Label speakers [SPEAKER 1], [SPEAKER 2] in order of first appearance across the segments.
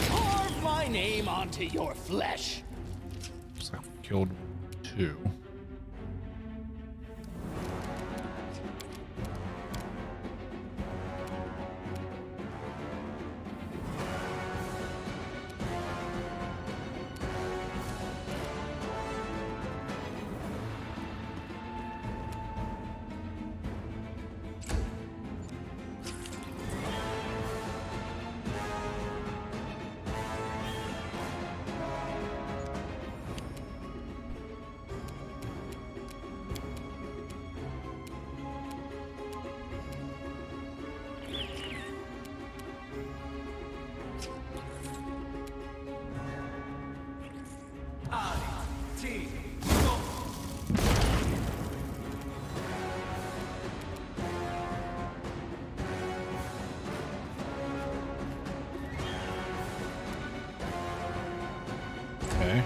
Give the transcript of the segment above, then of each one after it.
[SPEAKER 1] Carve my name onto your flesh.
[SPEAKER 2] Looks like we killed 2. Okay.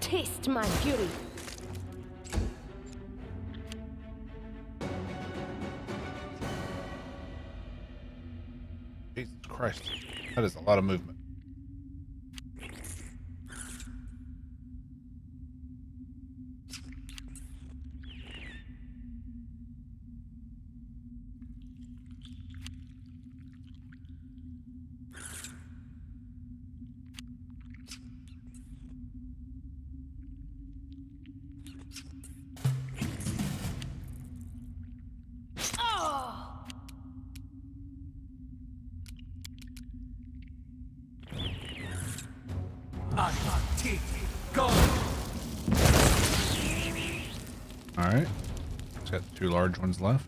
[SPEAKER 3] Taste my fury.
[SPEAKER 2] Jesus Christ. That is a lot of movement. Alright. It's got 2 large ones left.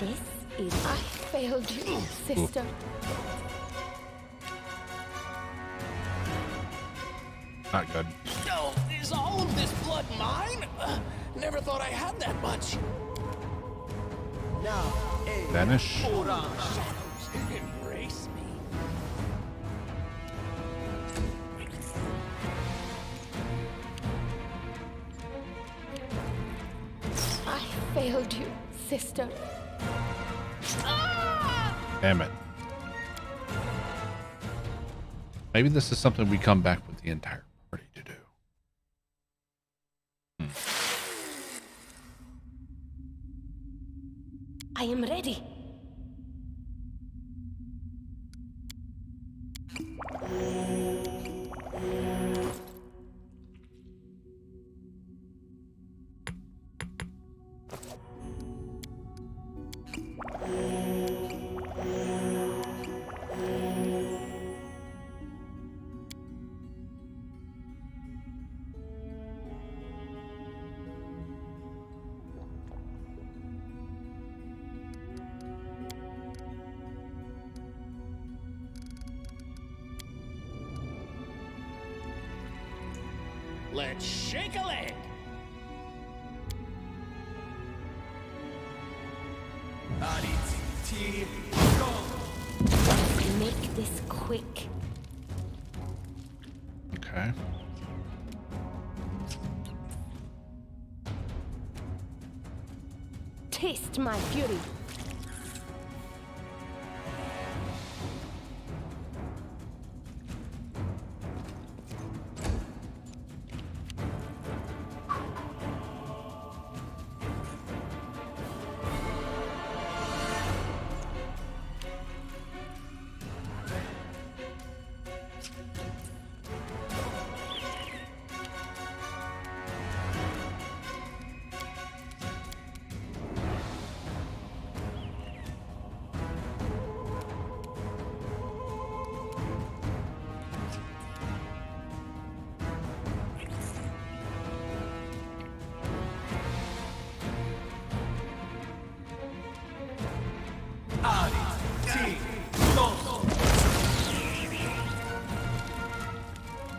[SPEAKER 3] This is... I failed you, sister.
[SPEAKER 2] Not good.
[SPEAKER 1] Oh, is all of this blood mine? Never thought I had that much. Now,
[SPEAKER 2] Vanish.
[SPEAKER 1] shadows, embrace me.
[SPEAKER 3] I failed you, sister.
[SPEAKER 2] Damn it. Maybe this is something we come back with the entire party to do.
[SPEAKER 3] I am ready.
[SPEAKER 1] Let's shake a leg.
[SPEAKER 3] Make this quick.
[SPEAKER 2] Okay.
[SPEAKER 3] Taste my fury.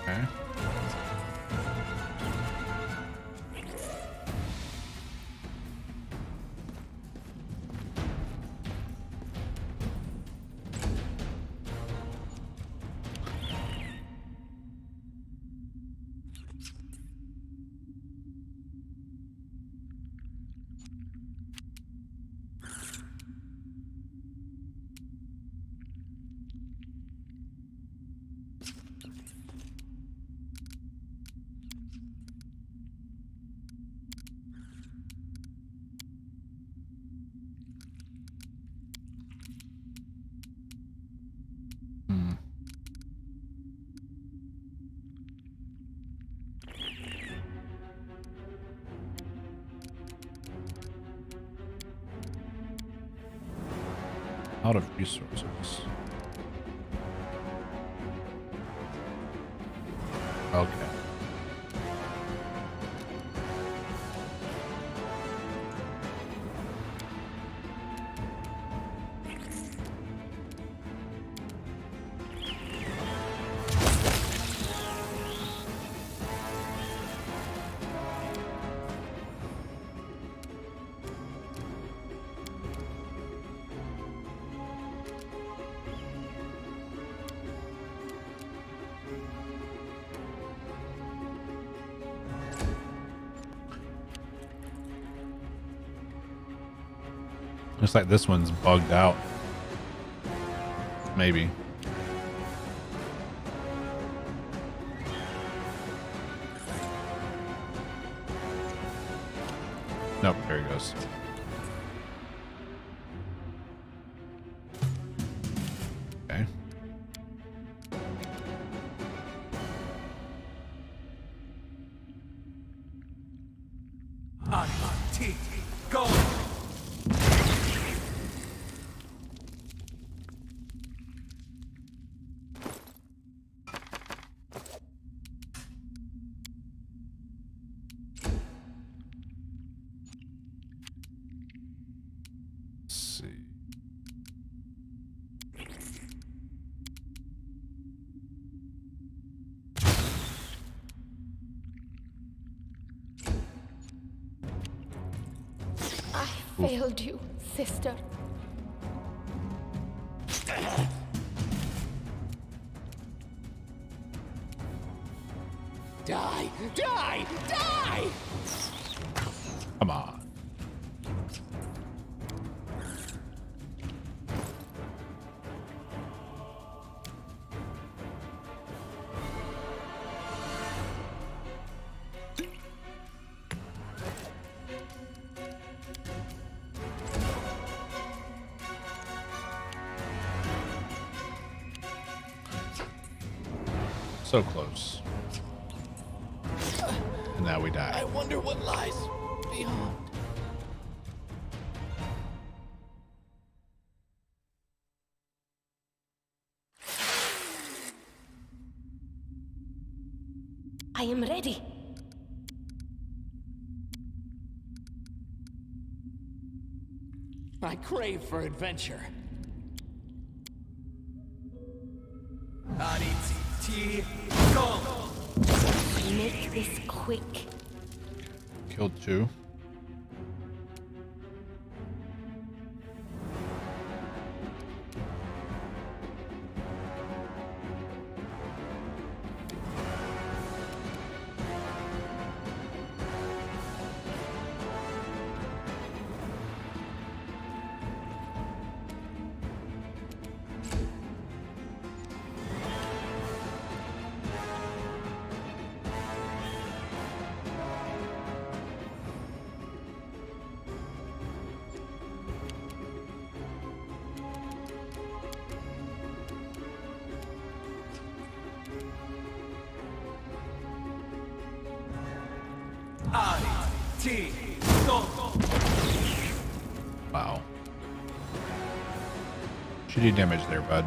[SPEAKER 2] Okay. Out of resources. Okay. Looks like this one's bugged out. Maybe. Nope, there he goes. Okay.
[SPEAKER 1] Go!
[SPEAKER 3] I failed you, sister.
[SPEAKER 1] Die! Die! Die!
[SPEAKER 2] Come on. So close. And now we die.
[SPEAKER 1] I wonder what lies beyond.
[SPEAKER 3] I am ready.
[SPEAKER 1] I crave for adventure. Go!
[SPEAKER 3] Make this quick.
[SPEAKER 2] Killed two. Wow. Shitty damage there, bud.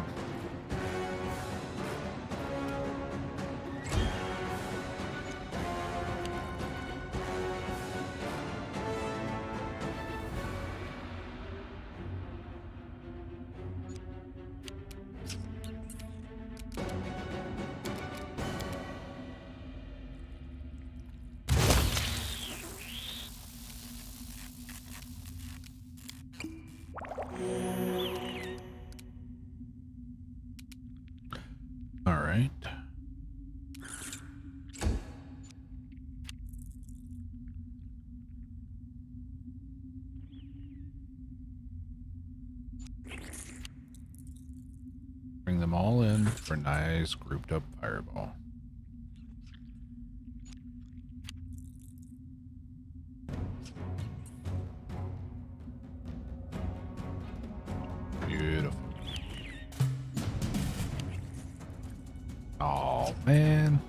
[SPEAKER 2] All right. Bring them all in for a nice grouped up fireball. Beautiful. Oh, man.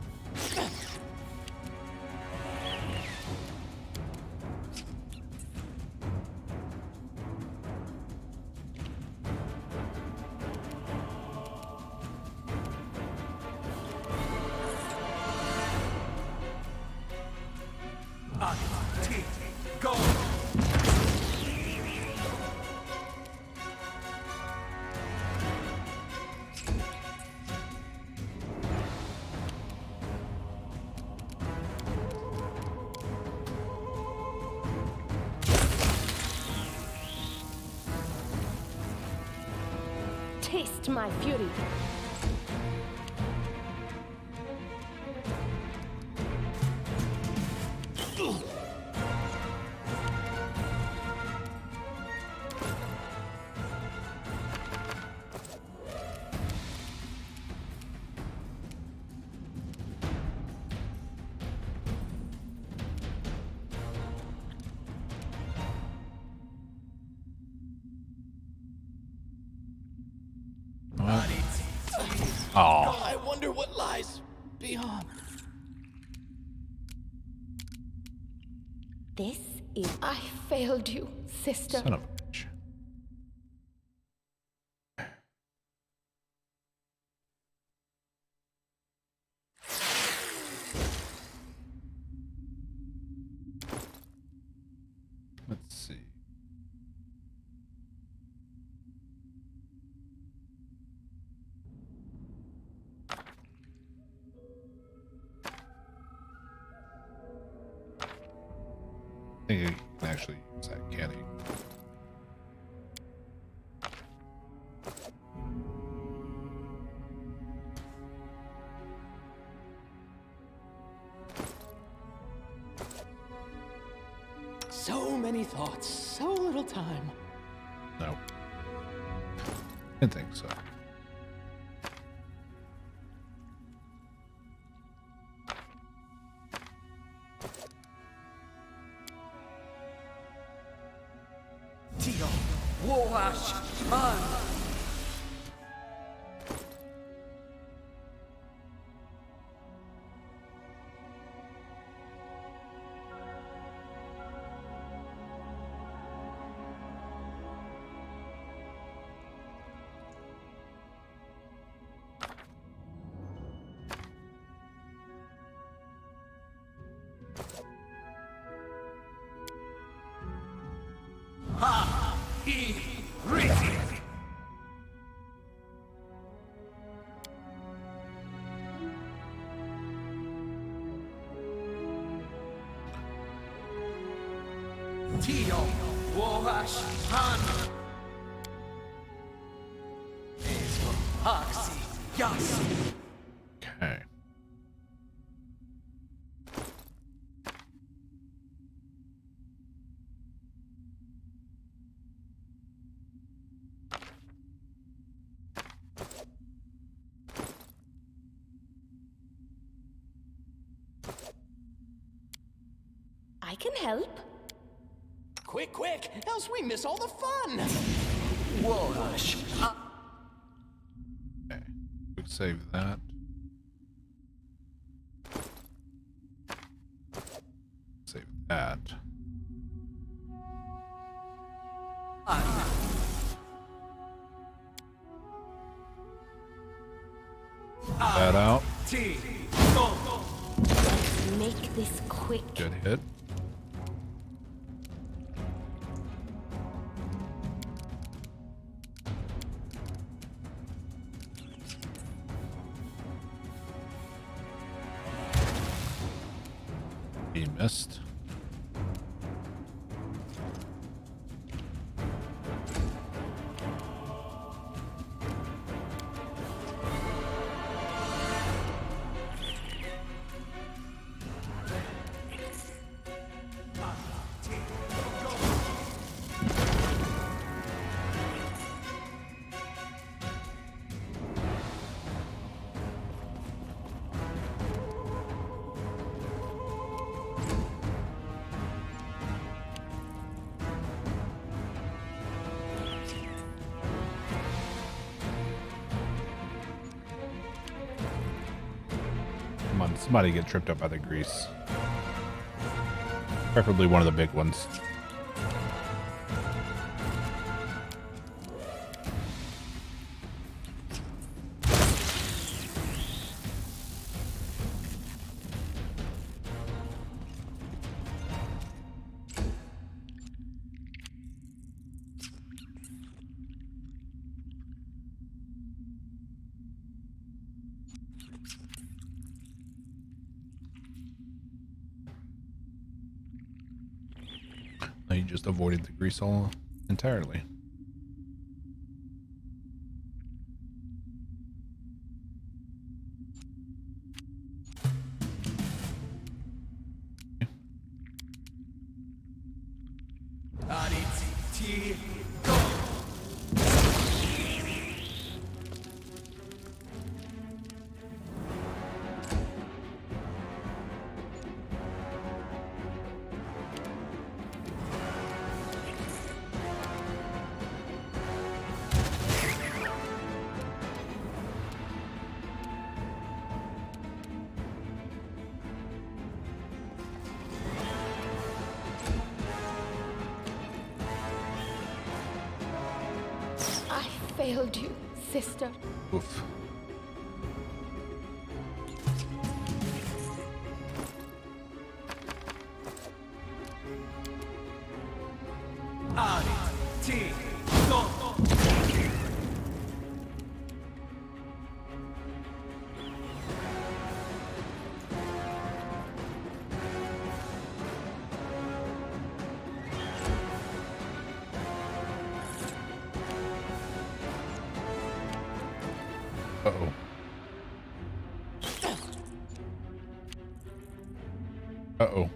[SPEAKER 3] Taste my fury.
[SPEAKER 2] Oh,
[SPEAKER 1] I wonder what lies beyond.
[SPEAKER 3] This is... I failed you, sister.
[SPEAKER 2] son of a bitch. Let's see. I think you can actually use that, can't he?
[SPEAKER 1] So many thoughts, so little time.
[SPEAKER 2] No. Didn't think so.
[SPEAKER 4] Tio Wohash Han Ezo Haxi Yasi.
[SPEAKER 2] Okay.
[SPEAKER 3] I can help.
[SPEAKER 1] Quick, quick, else we miss all the fun.
[SPEAKER 4] Wohash Han.
[SPEAKER 2] Okay. Quick save that. Save that. That out.
[SPEAKER 4] T.
[SPEAKER 3] Make this quick.
[SPEAKER 2] Good hit. He missed. Come on, somebody get tripped up by the grease. Preferably one of the big ones. You just avoided the grease all entirely.
[SPEAKER 4] Oxy, go.
[SPEAKER 3] I failed you, sister.
[SPEAKER 2] Oof.
[SPEAKER 4] T, go.
[SPEAKER 2] Uh-oh. Uh-oh.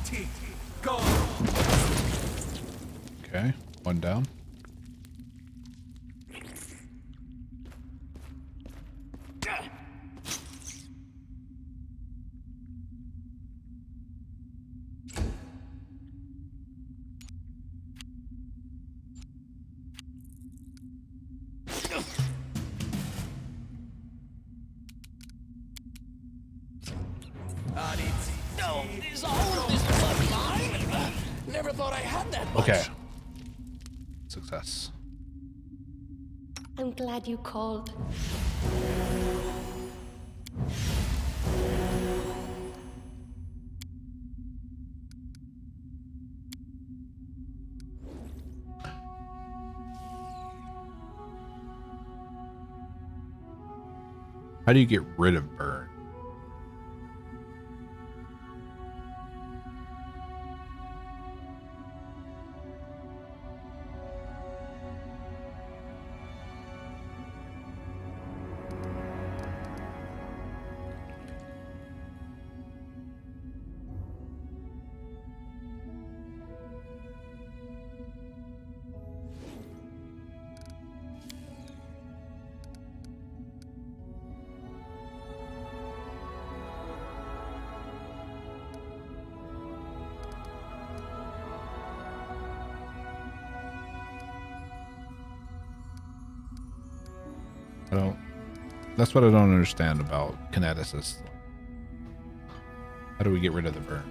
[SPEAKER 4] T, go.
[SPEAKER 2] Okay, one down.
[SPEAKER 1] No, is all of this blood mine? Never thought I had that much.
[SPEAKER 2] Okay. Success.
[SPEAKER 3] I'm glad you called.
[SPEAKER 2] How do you get rid of burn? I don't. That's what I don't understand about kineticists. How do we get rid of the burn?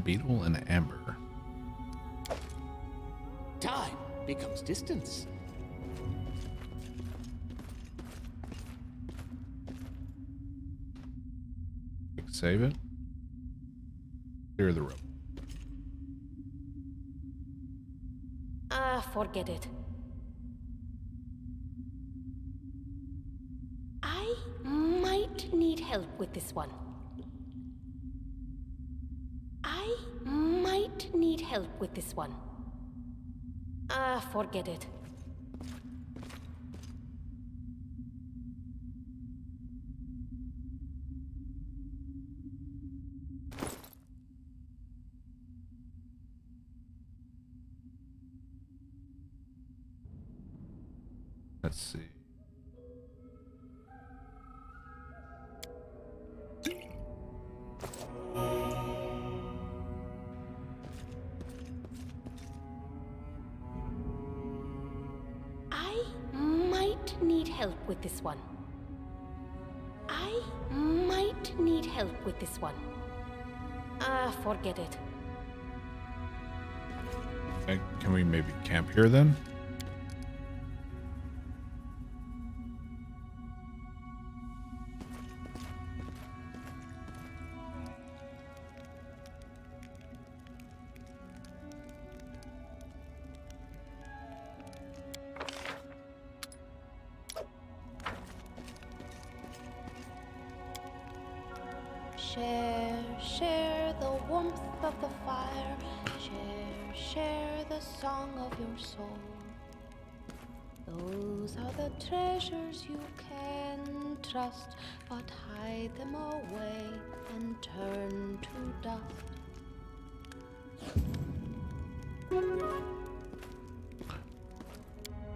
[SPEAKER 2] Beetle and amber.
[SPEAKER 1] Time becomes distance.
[SPEAKER 2] Save it. Clear the road.
[SPEAKER 3] Forget it. I might need help with this one. I might need help with this one. Forget it.
[SPEAKER 2] Let's see.
[SPEAKER 3] I might need help with this one. I might need help with this one. Forget it.
[SPEAKER 2] Okay, can we maybe camp here then?
[SPEAKER 3] Share, share the warmth of the fire. Share, share the song of your soul. Those are the treasures you can trust, but hide them away and turn to dust.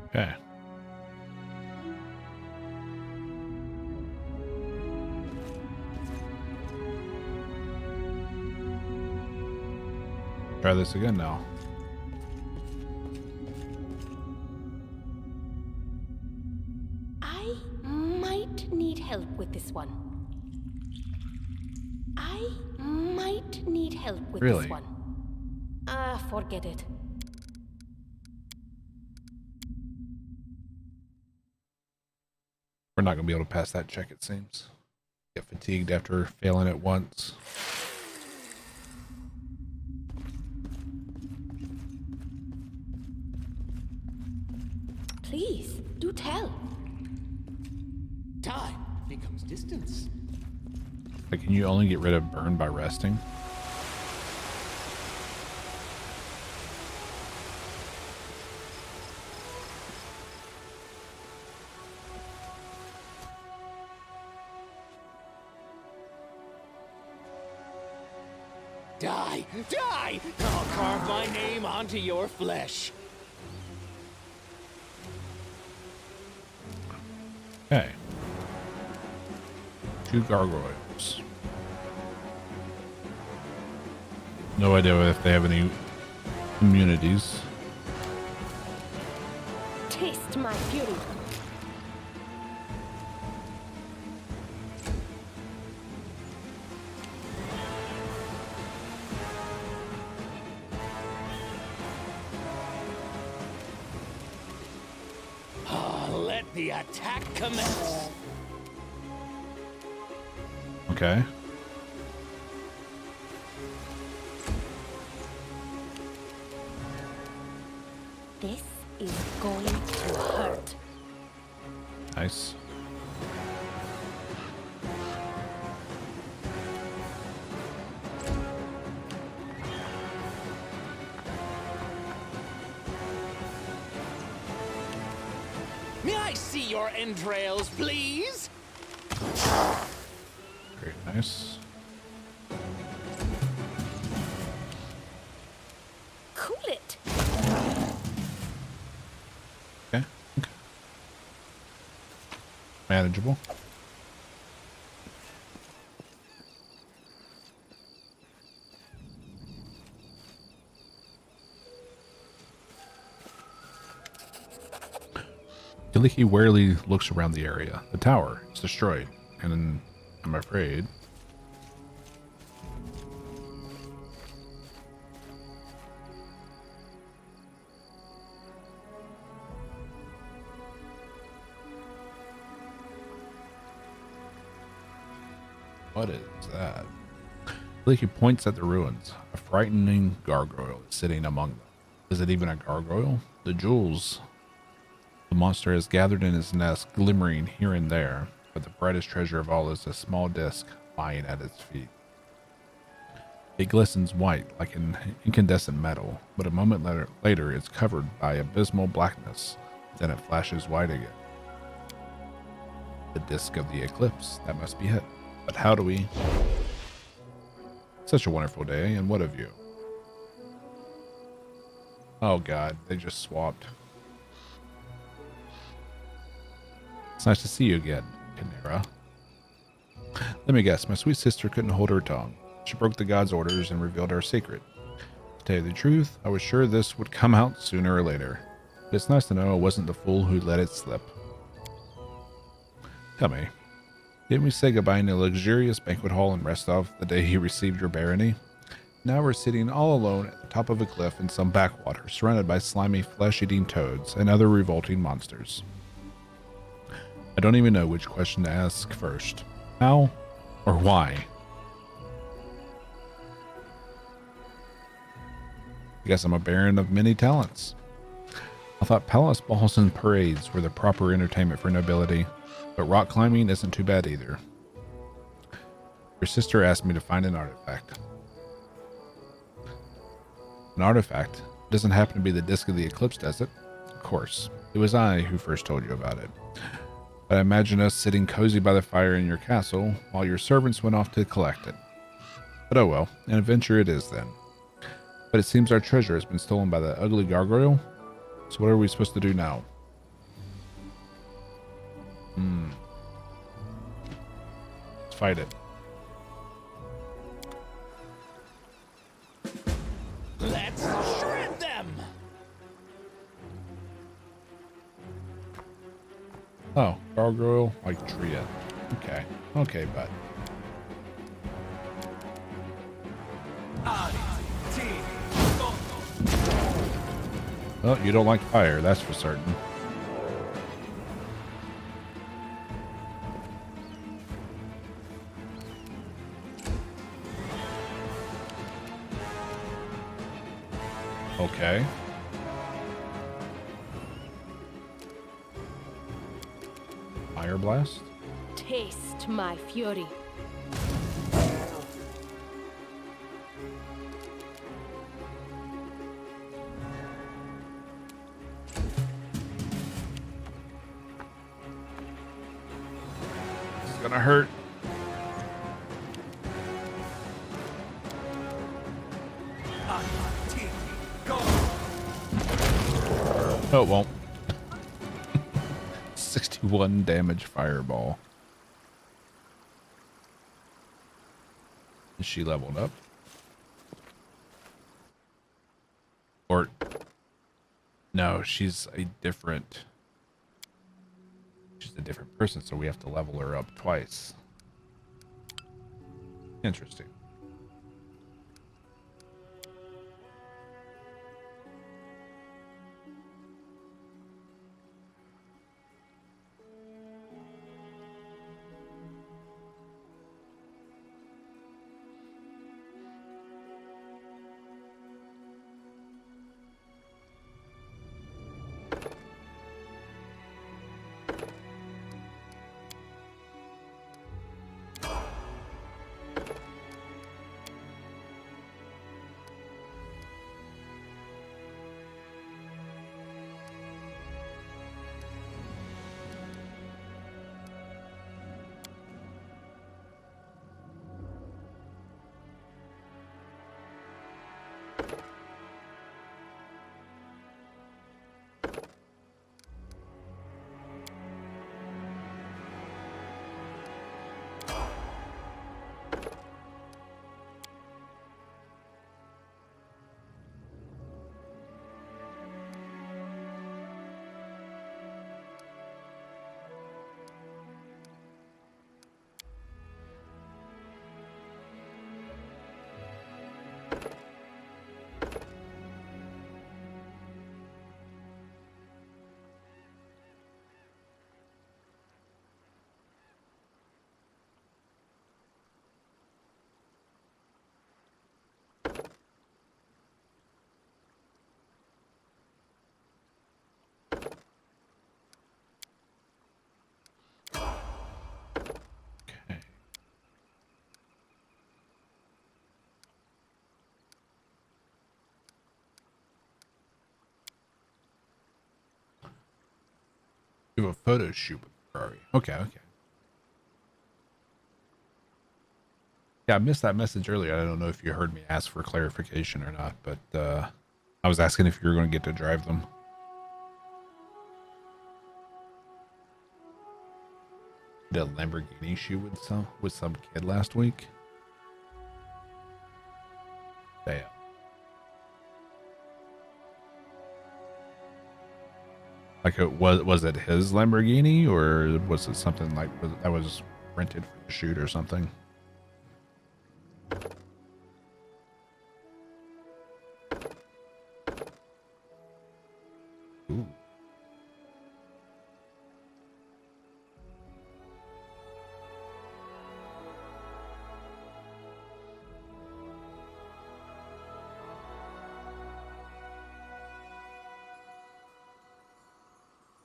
[SPEAKER 2] Okay. Try this again now.
[SPEAKER 3] I might need help with this one. I might need help with
[SPEAKER 2] Really?
[SPEAKER 3] this one. Forget it.
[SPEAKER 2] We're not going to be able to pass that check, it seems. Get fatigued after failing it once.
[SPEAKER 3] Please, do tell.
[SPEAKER 1] Time becomes distance.
[SPEAKER 2] Like, can you only get rid of burn by resting?
[SPEAKER 1] Die! Die! I'll carve my name onto your flesh.
[SPEAKER 2] Okay. 2 gargoyles. No idea if they have any immunities.
[SPEAKER 3] Taste my fury.
[SPEAKER 1] Let the attack commence.
[SPEAKER 2] Okay.
[SPEAKER 3] This is going to hurt.
[SPEAKER 2] Nice.
[SPEAKER 1] May I see your entrails, please?
[SPEAKER 2] Very nice.
[SPEAKER 3] Cool it.
[SPEAKER 2] Okay. Okay. Manageable. He warily looks around the area. The tower is destroyed, and I'm afraid what is that? He points at the ruins. A frightening gargoyle is sitting among them. Is it even a gargoyle? The jewels the monster has gathered in his nest, glimmering here and there, but the brightest treasure of all is a small disc lying at its feet. It glistens white like an incandescent metal, but a moment later it's covered by abysmal blackness. Then it flashes white again. The disc of the eclipse, that must be it. But how do we... Such a wonderful day, and what of you? Oh god, they just swapped. It's nice to see you again, Kinera. Let me guess, my sweet sister couldn't hold her tongue. She broke the god's orders and revealed our secret. To tell you the truth, I was sure this would come out sooner or later. But it's nice to know I wasn't the fool who let it slip. Tell me, didn't we say goodbye in a luxurious banquet hall in Rostov the day he received your barony? Now we're sitting all alone at the top of a cliff in some backwater, surrounded by slimy flesh-eating toads and other revolting monsters. I don't even know which question to ask first. How or why? I guess I'm a baron of many talents. I thought palace balls and parades were the proper entertainment for nobility, but rock climbing isn't too bad either. Your sister asked me to find an artifact. An artifact? It doesn't happen to be the disc of the eclipse, does it? Of course. It was I who first told you about it. But I imagine us sitting cozy by the fire in your castle while your servants went off to collect it. But oh well, an adventure it is then. But it seems our treasure has been stolen by the ugly gargoyle. So what are we supposed to do now? Let's fight it.
[SPEAKER 1] Let's shred them!
[SPEAKER 2] Oh, gargoyle like Tria. Okay. Okay, bud. Well, you don't like fire, that's for certain. Okay. Fire blast?
[SPEAKER 5] Taste my fury.
[SPEAKER 2] It's gonna hurt. No, it won't. 61 damage fireball. Is she leveled up? Or no, she's a different person, so we have to level her up twice. Interesting. Okay. Do a photo shoot with Ferrari. Okay, okay. Yeah, I missed that message earlier. I don't know if you heard me ask for clarification or not, but I was asking if you were going to get to drive them. Did a Lamborghini shoot with some kid last week. Damn. Like, was it his Lamborghini, or was it something like that was rented for the shoot or something? Ooh.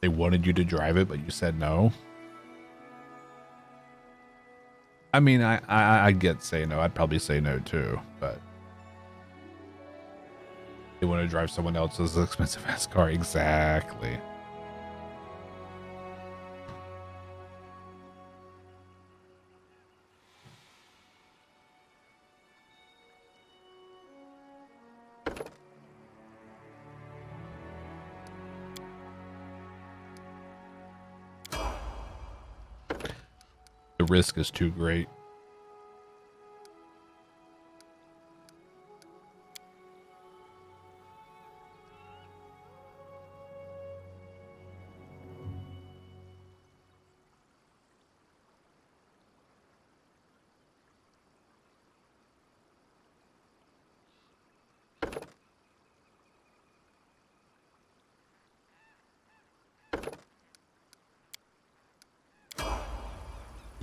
[SPEAKER 2] They wanted you to drive it, but you said no. I mean, I get say no. I'd probably say no too, but they want to drive someone else's expensive ass car. Exactly. The risk is too great.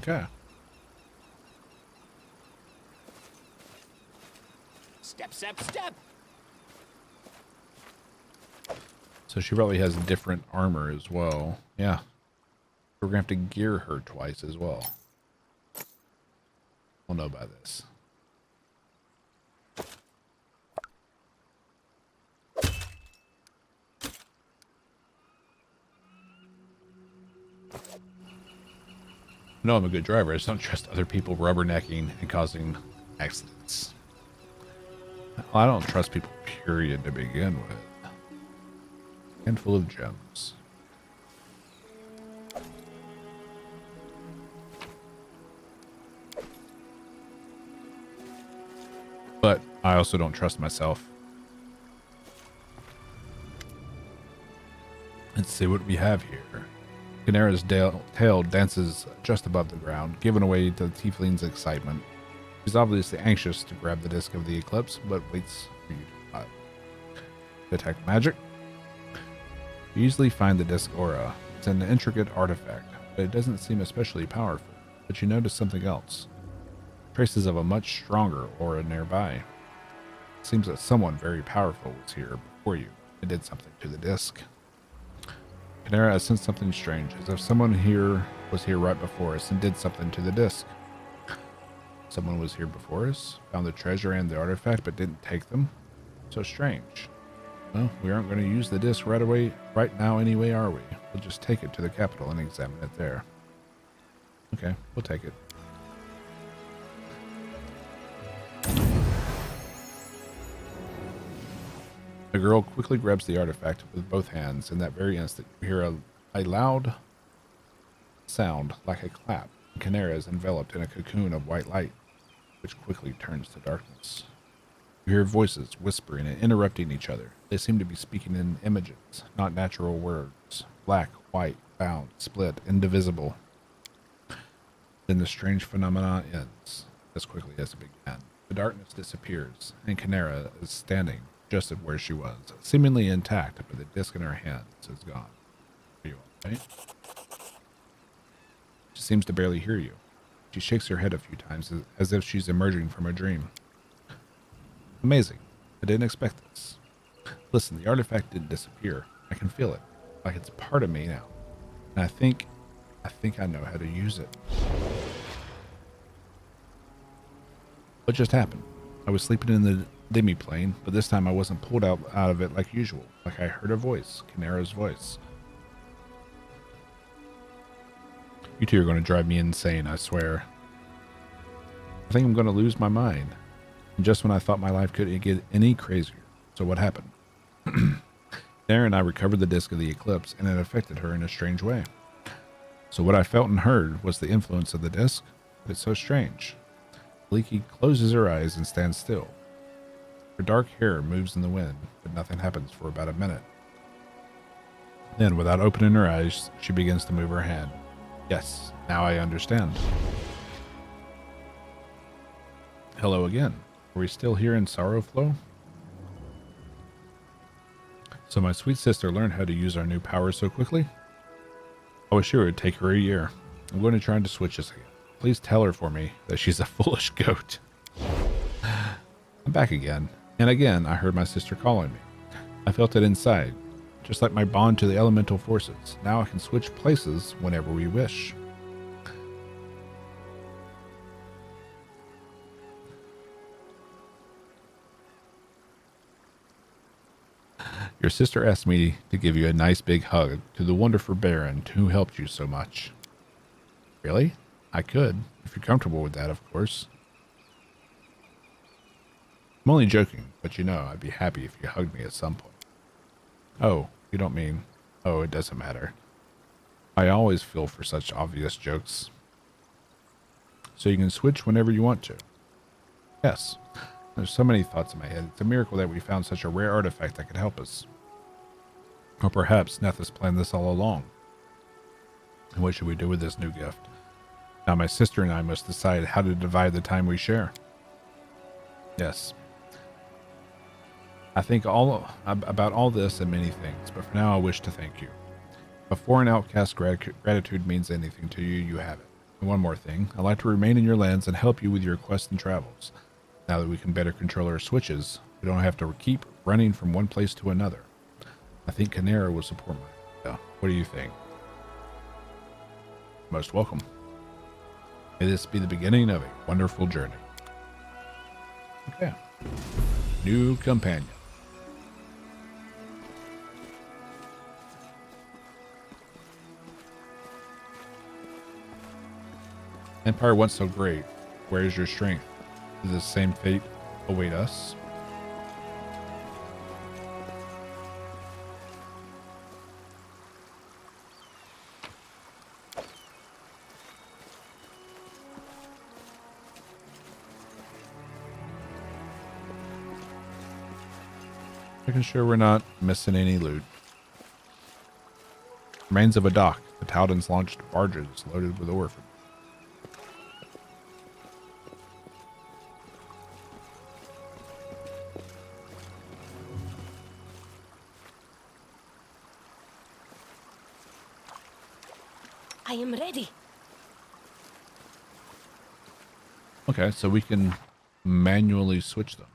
[SPEAKER 2] Okay.
[SPEAKER 1] Step, step, step.
[SPEAKER 2] So she probably has different armor as well. Yeah. We're gonna have to gear her twice as well. I'll know by this. No, I'm a good driver. I just don't trust other people rubbernecking and causing accidents. Well, I don't trust people, period, to begin with. Handful of gems. But I also don't trust myself. Let's see what we have here. Canara's tail dances just above the ground, giving away to the tiefling's excitement. She's obviously anxious to grab the disc of the eclipse, but waits for you to detect magic. You easily find the disc aura. It's an intricate artifact, but it doesn't seem especially powerful. But you notice something else. Traces of a much stronger aura nearby. It seems that someone very powerful was here before you and did something to the disc. Canara has sensed something strange, as if someone here was here right before us and did something to the disc. Someone was here before us, found the treasure and the artifact, but didn't take them. So strange. Well, we aren't going to use the disc right now anyway, are we? We'll just take it to the capital and examine it there. Okay, we'll take it. The girl quickly grabs the artifact with both hands. In that very instant, you hear a loud sound like a clap. Canara is enveloped in a cocoon of white light, which quickly turns to darkness. You hear voices whispering and interrupting each other. They seem to be speaking in images, not natural words. Black, white, bound, split, indivisible. Then the strange phenomenon ends as quickly as it began. The darkness disappears, and Canara is standing just at where she was, seemingly intact, but the disc in her hands is gone. Are you all right? She seems to barely hear you. She shakes her head a few times as if she's emerging from a dream. Amazing. I didn't expect this. Listen, the artifact didn't disappear. I can feel it, like it's part of me now. And I think I know how to use it. What just happened? I was sleeping in the demi-plane, but this time I wasn't pulled out of it like usual. Like I heard a voice, Canara's voice. You two are going to drive me insane, I swear. I think I'm going to lose my mind. And just when I thought my life couldn't get any crazier. So what happened? Canara and I recovered the disc of the eclipse, and it affected her in a strange way. So what I felt and heard was the influence of the disc, but it's so strange. Leaky closes her eyes and stands still. Her dark hair moves in the wind, but nothing happens for about a minute. Then, without opening her eyes, she begins to move her hand. Yes, now I understand. Hello again. Are we still here in Sorrowflow? So my sweet sister learned how to use our new powers so quickly? I was sure it would take her a year. I'm going to try to switch this again. Please tell her for me that she's a foolish goat. I'm back again. And again, I heard my sister calling me. I felt it inside, just like my bond to the elemental forces. Now I can switch places whenever we wish. Your sister asked me to give you a nice big hug to the wonderful Baron who helped you so much. Really? I could, if you're comfortable with that, of course. I'm only joking, but you know, I'd be happy if you hugged me at some point. Oh, you don't mean... Oh, it doesn't matter. I always feel for such obvious jokes. So you can switch whenever you want to. Yes. There's so many thoughts in my head. It's a miracle that we found such a rare artifact that could help us. Or perhaps Nethys planned this all along. And what should we do with this new gift? Now my sister and I must decide how to divide the time we share. Yes. I think about all this and many things, but for now I wish to thank you. Before an outcast gratitude means anything to you, you have it. And one more thing, I'd like to remain in your lands and help you with your quests and travels. Now that we can better control our switches, we don't have to keep running from one place to another. I think Canera will support my idea. What do you think? Most welcome. May this be the beginning of a wonderful journey. Okay. New companion. Empire once so great. Where is your strength? Does the same fate await us? Making sure we're not missing any loot. Remains of a dock. The Taudens launched barges loaded with ore.
[SPEAKER 5] I am ready.
[SPEAKER 2] Okay, so we can manually switch them.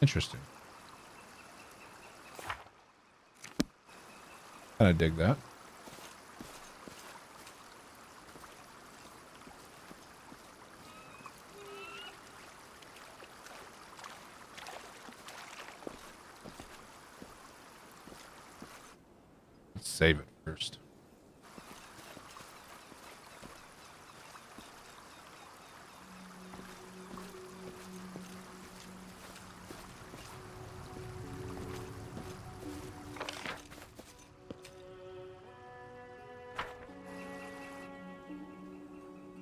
[SPEAKER 2] Interesting. Kind of dig that. Let's save it first.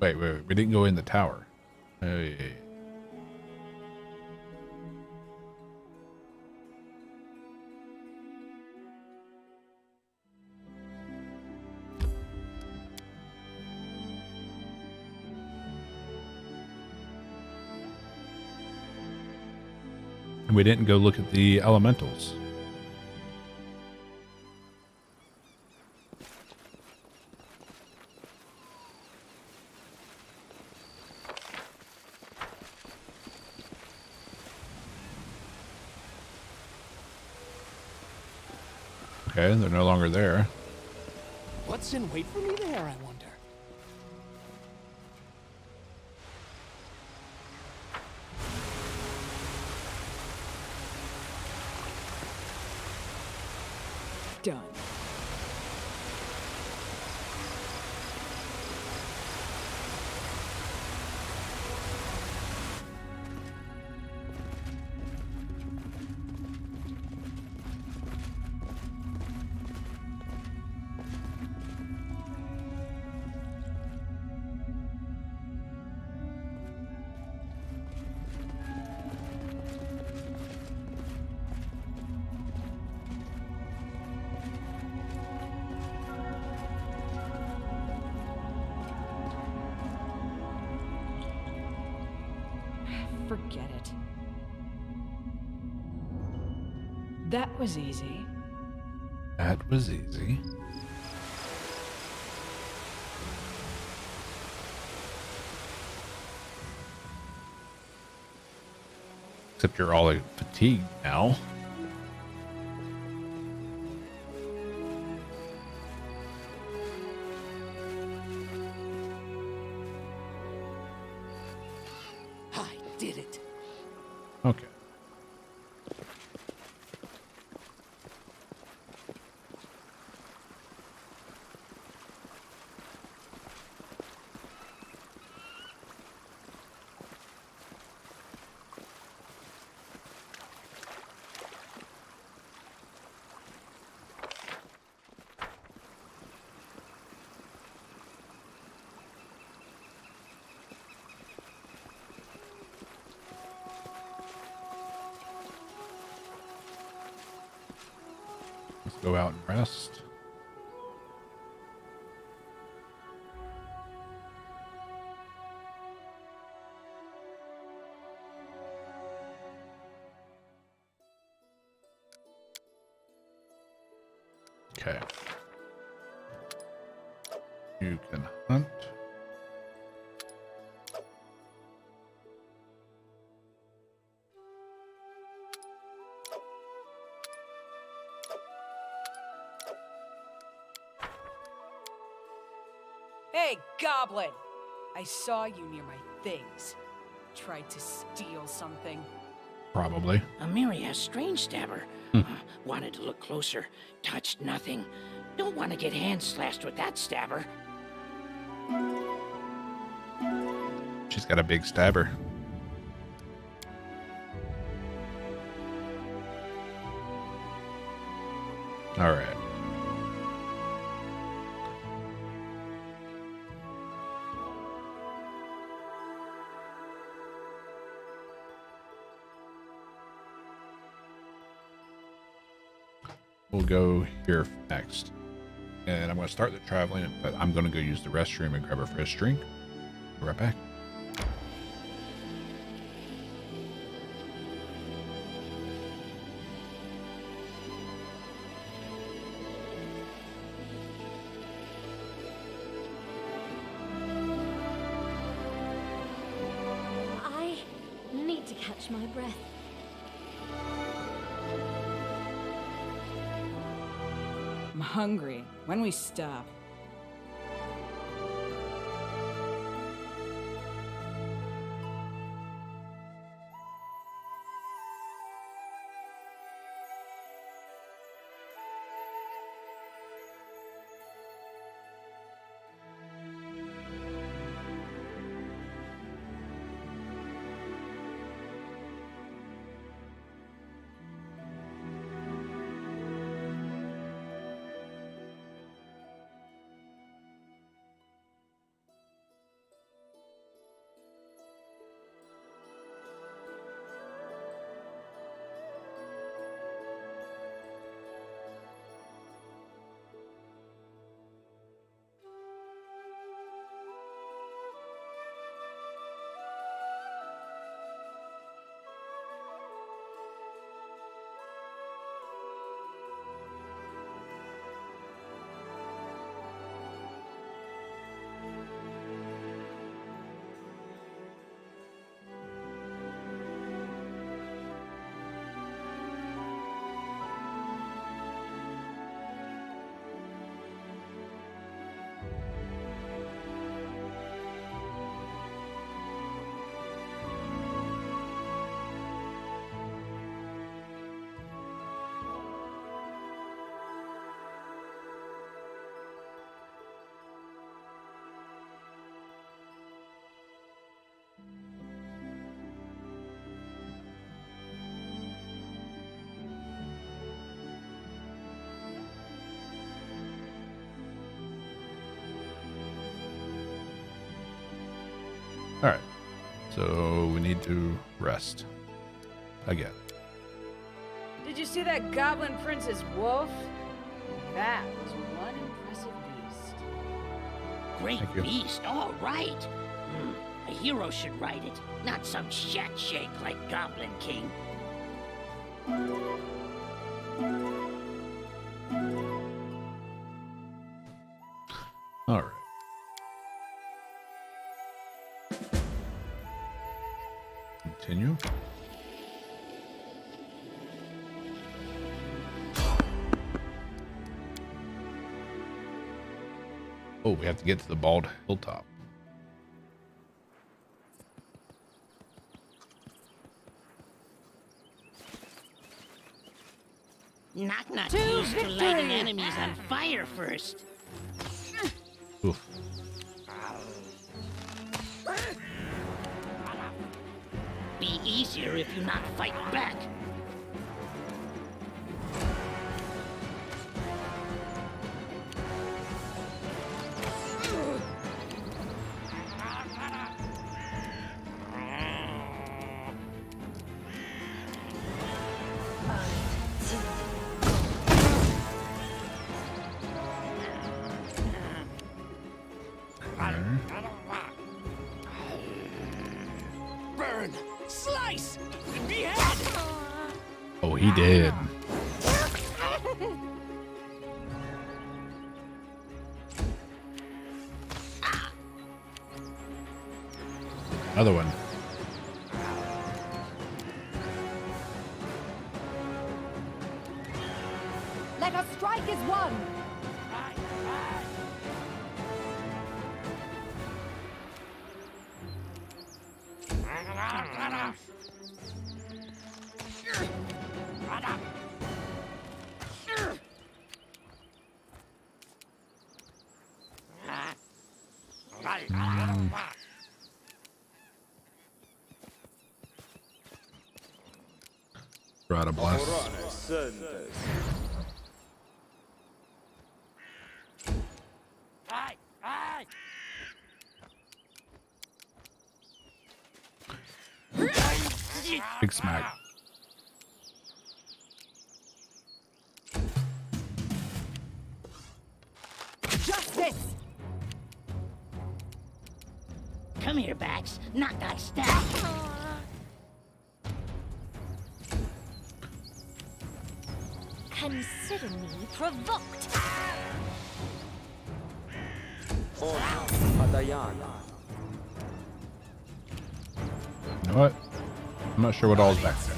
[SPEAKER 2] Wait, we didn't go in the tower. Hey. And we didn't go look at the elementals. Okay, they're no longer there.
[SPEAKER 1] What's in wait for me there, I wonder?
[SPEAKER 6] Done. Forget it. That was easy.
[SPEAKER 2] That was easy. Except you're all fatigued now.
[SPEAKER 1] I did it.
[SPEAKER 2] Okay. Let's go out and rest. Okay. You can hunt.
[SPEAKER 6] Hey, Goblin! I saw you near my things. Tried to steal something.
[SPEAKER 2] Probably.
[SPEAKER 7] Amiri has strange stabber. Wanted to look closer. Touched nothing. Don't want to get hand slashed with that stabber.
[SPEAKER 2] She's got a big stabber. All right. We'll go here next. And I'm going to start the traveling, but I'm going to go use the restroom and grab a fresh drink. Be right back.
[SPEAKER 5] I need to catch my breath.
[SPEAKER 6] I'm hungry. When we stop?
[SPEAKER 2] All right. So we need to rest again.
[SPEAKER 6] Did you see that Goblin Prince's wolf? That was one impressive beast.
[SPEAKER 7] Great
[SPEAKER 2] Thank you.
[SPEAKER 7] beast, all right. A hero should ride it, not some shat shake like Goblin King.
[SPEAKER 2] All right. Continue. Oh, we have to get to the bald hilltop.
[SPEAKER 7] Knock-knock
[SPEAKER 6] To
[SPEAKER 7] used to lighting
[SPEAKER 6] victory!
[SPEAKER 7] enemies on fire first.
[SPEAKER 2] Oof.
[SPEAKER 7] Be easier if you not fight back.
[SPEAKER 1] Burn! Slice! Behead!
[SPEAKER 2] Oh, he did. Another one.
[SPEAKER 6] Let us strike as one!
[SPEAKER 2] Try to bless. Big smack.
[SPEAKER 6] Justice!
[SPEAKER 7] Come here, Bax. Knock that staff.
[SPEAKER 5] Consider me provoked.
[SPEAKER 2] You know what? I'm not sure what all's back there.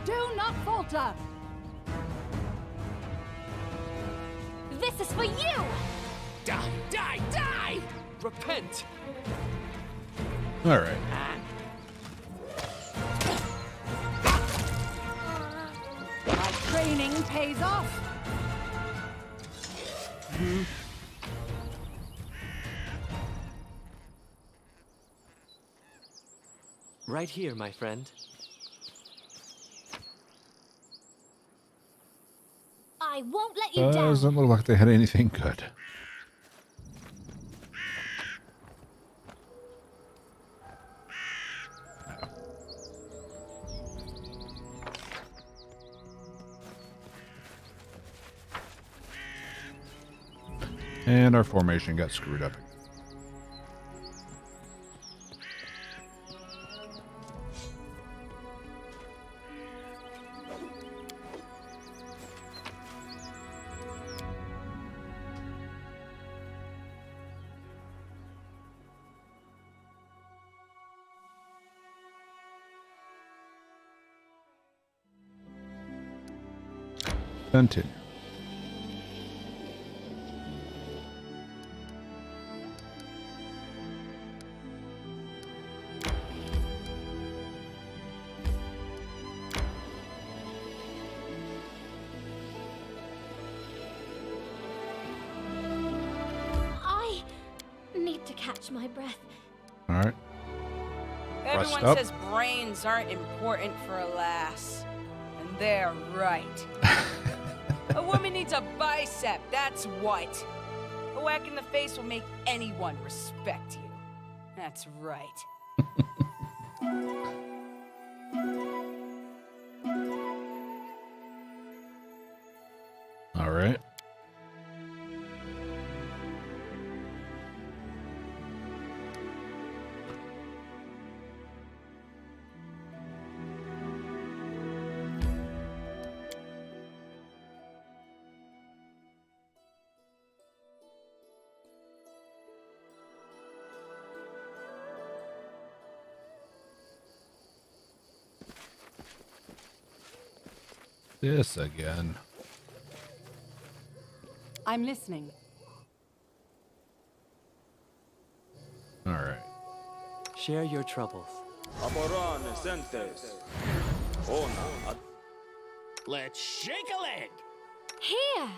[SPEAKER 6] Do not falter!
[SPEAKER 5] This is for you!
[SPEAKER 1] Die! Die! Die!
[SPEAKER 4] Repent!
[SPEAKER 2] All right.
[SPEAKER 6] My training pays off!
[SPEAKER 8] Right here, my friend.
[SPEAKER 5] I won't let you down.
[SPEAKER 2] Doesn't look like they had anything good. And our formation got screwed up. Continue.
[SPEAKER 5] I need to catch my breath.
[SPEAKER 2] All right.
[SPEAKER 6] Everyone
[SPEAKER 2] up.
[SPEAKER 6] says brains aren't important for a lass. And they're right. A woman needs a bicep, that's what. A whack in the face will make anyone respect you. That's right.
[SPEAKER 2] All right. This again.
[SPEAKER 9] I'm listening.
[SPEAKER 2] All right.
[SPEAKER 8] Share your troubles.
[SPEAKER 1] Let's shake a leg.
[SPEAKER 5] Here!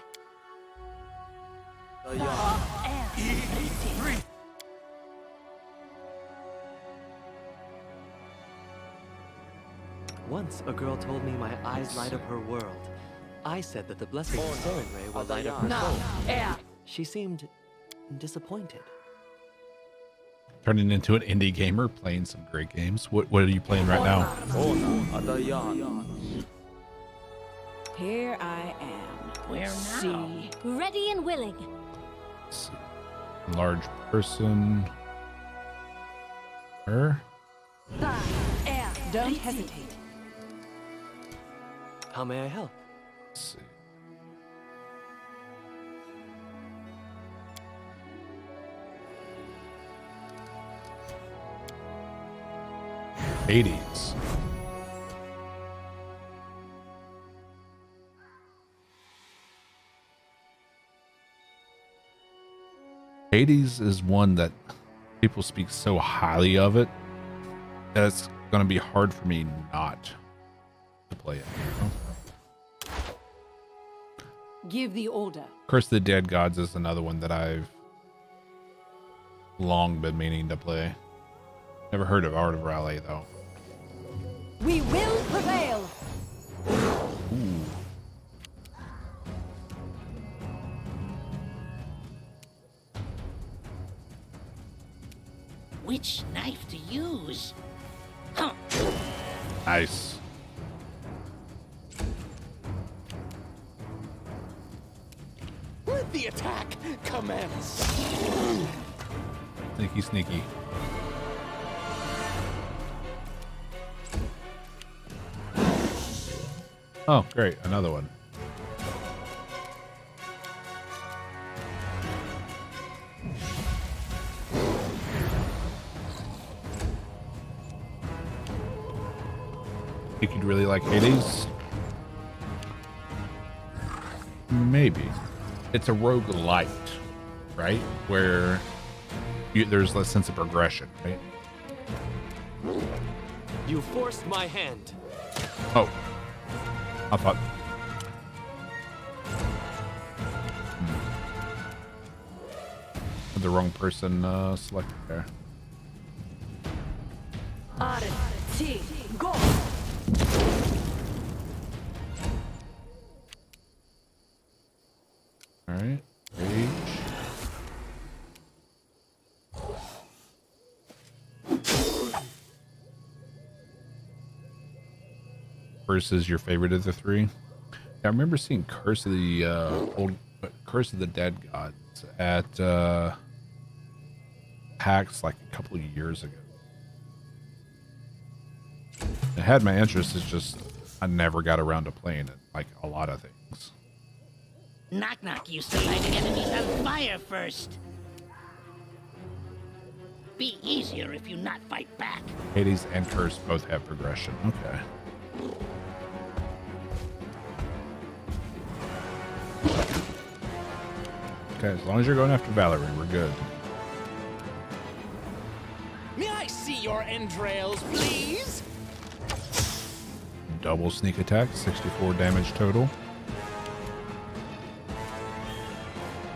[SPEAKER 8] Once a girl told me my eyes light up her world. I said that the blessings of Saren Ray will light up her soul. She seemed disappointed.
[SPEAKER 2] Turning into an indie gamer, playing some great games. What are you playing right now?
[SPEAKER 6] Here I am.
[SPEAKER 7] Where now?
[SPEAKER 6] See.
[SPEAKER 5] Ready and willing.
[SPEAKER 2] Let's see. Large person. Her.
[SPEAKER 9] Don't hesitate.
[SPEAKER 8] How may I help?
[SPEAKER 2] Let's see. '80s. '80s is one that people speak so highly of it that it's going to be hard for me not to play it. You know?
[SPEAKER 9] Give the order.
[SPEAKER 2] Curse of the Dead Gods is another one that I've long been meaning to play. Never heard of Art of Raleigh though.
[SPEAKER 9] We will prevail.
[SPEAKER 2] Ooh.
[SPEAKER 7] Which knife to use? Huh.
[SPEAKER 2] Nice.
[SPEAKER 1] Let the attack commence.
[SPEAKER 2] Sneaky, sneaky. Oh, great. Another one. Think you'd really like Hades? Maybe. It's a roguelite, right? Where there's less sense of progression, right?
[SPEAKER 8] You forced my hand.
[SPEAKER 2] Oh. I thought... Had the wrong person selected there.
[SPEAKER 9] Go.
[SPEAKER 2] Alright. Rage. Versus your favorite of the three. Yeah, I remember seeing Curse of the Dead Gods at PAX like a couple of years ago. It had my interest, it's just I never got around to playing it, like a lot of things.
[SPEAKER 7] Knock Knock used to light enemies on fire first. Be easier if you not fight back.
[SPEAKER 2] Hades and Curse both have progression. Okay. Okay, as long as you're going after Valerie, we're good.
[SPEAKER 1] May I see your entrails, please?
[SPEAKER 2] Double sneak attack, 64 damage total.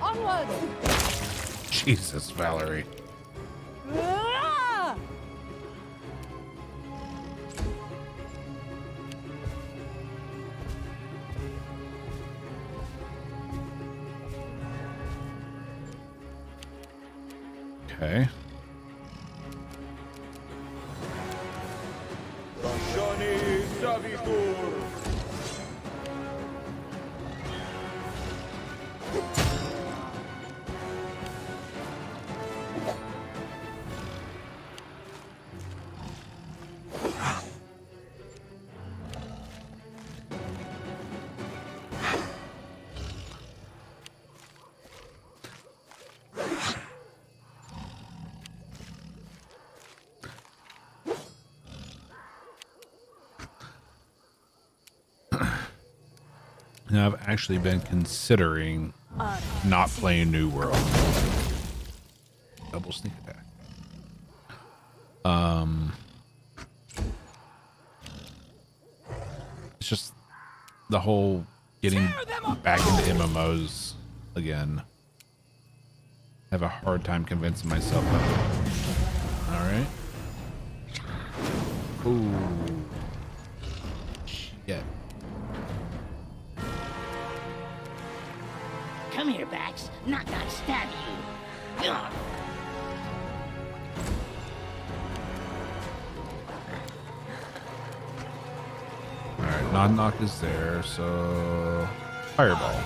[SPEAKER 9] Onwards.
[SPEAKER 2] Jesus, Valerie.
[SPEAKER 9] Ah!
[SPEAKER 2] Okay. And I've actually been considering not playing New World. Double sneak attack. It's just the whole getting back into MMOs again. I have a hard time convincing myself of it. All right. Ooh. Yeah.
[SPEAKER 7] Come here, Bax. Not stab you. Ugh.
[SPEAKER 2] Alright, knock is there, so fireball.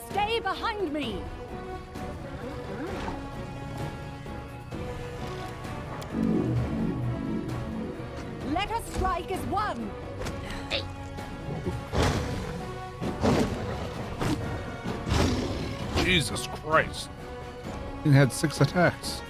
[SPEAKER 9] Stay behind me! Let us strike as one!
[SPEAKER 2] Jesus Christ. He had 6 attacks.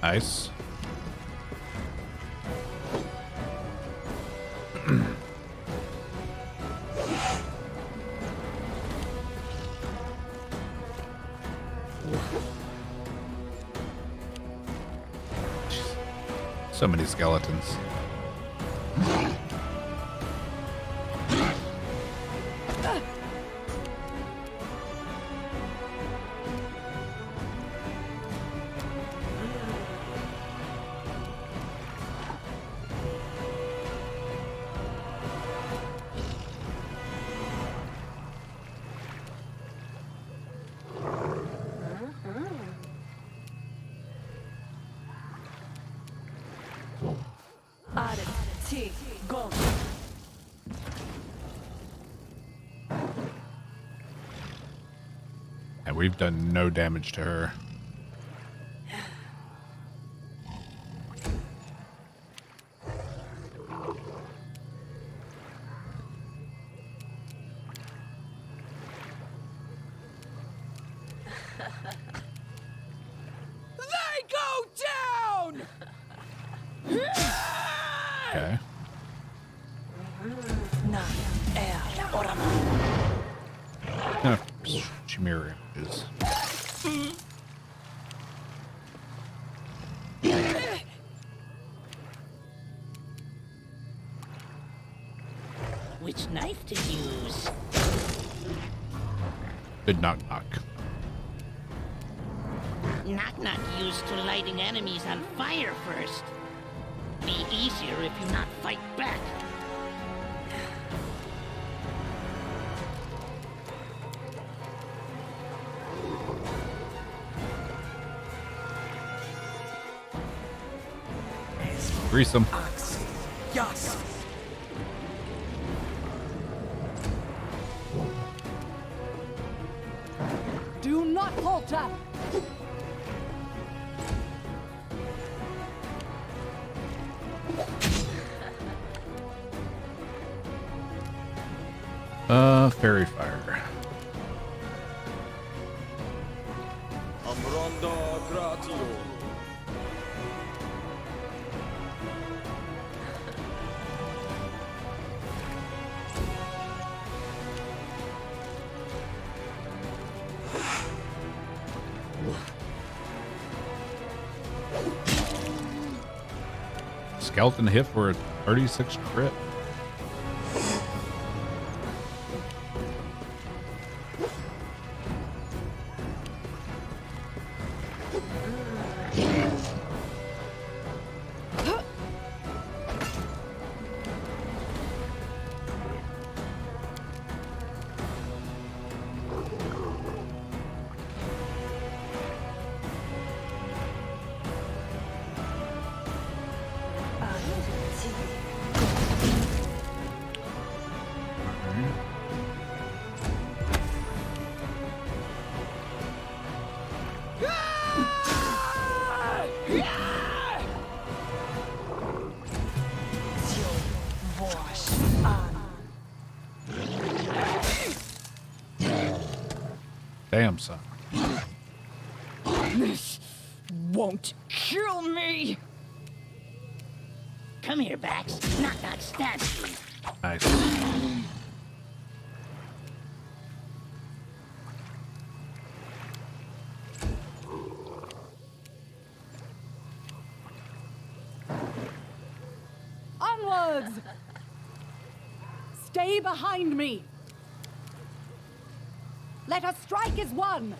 [SPEAKER 2] Nice. So many skeletons. And we've done no damage to her.
[SPEAKER 6] They go down!
[SPEAKER 2] Okay. Kind of chimera is.
[SPEAKER 7] Which knife to use?
[SPEAKER 2] Good knock.
[SPEAKER 7] Knock used to lighting enemies on fire first. Be easier if you not fight back.
[SPEAKER 2] Threesome.
[SPEAKER 4] Yes.
[SPEAKER 9] Do not falter!
[SPEAKER 2] Fairy fire. Skeleton hit for a 36 crit. Damn, son.
[SPEAKER 7] This won't kill me. Come here, Bax. Knock, knock, stab you.
[SPEAKER 2] Nice.
[SPEAKER 9] Onwards! Stay behind me! Let us strike as one!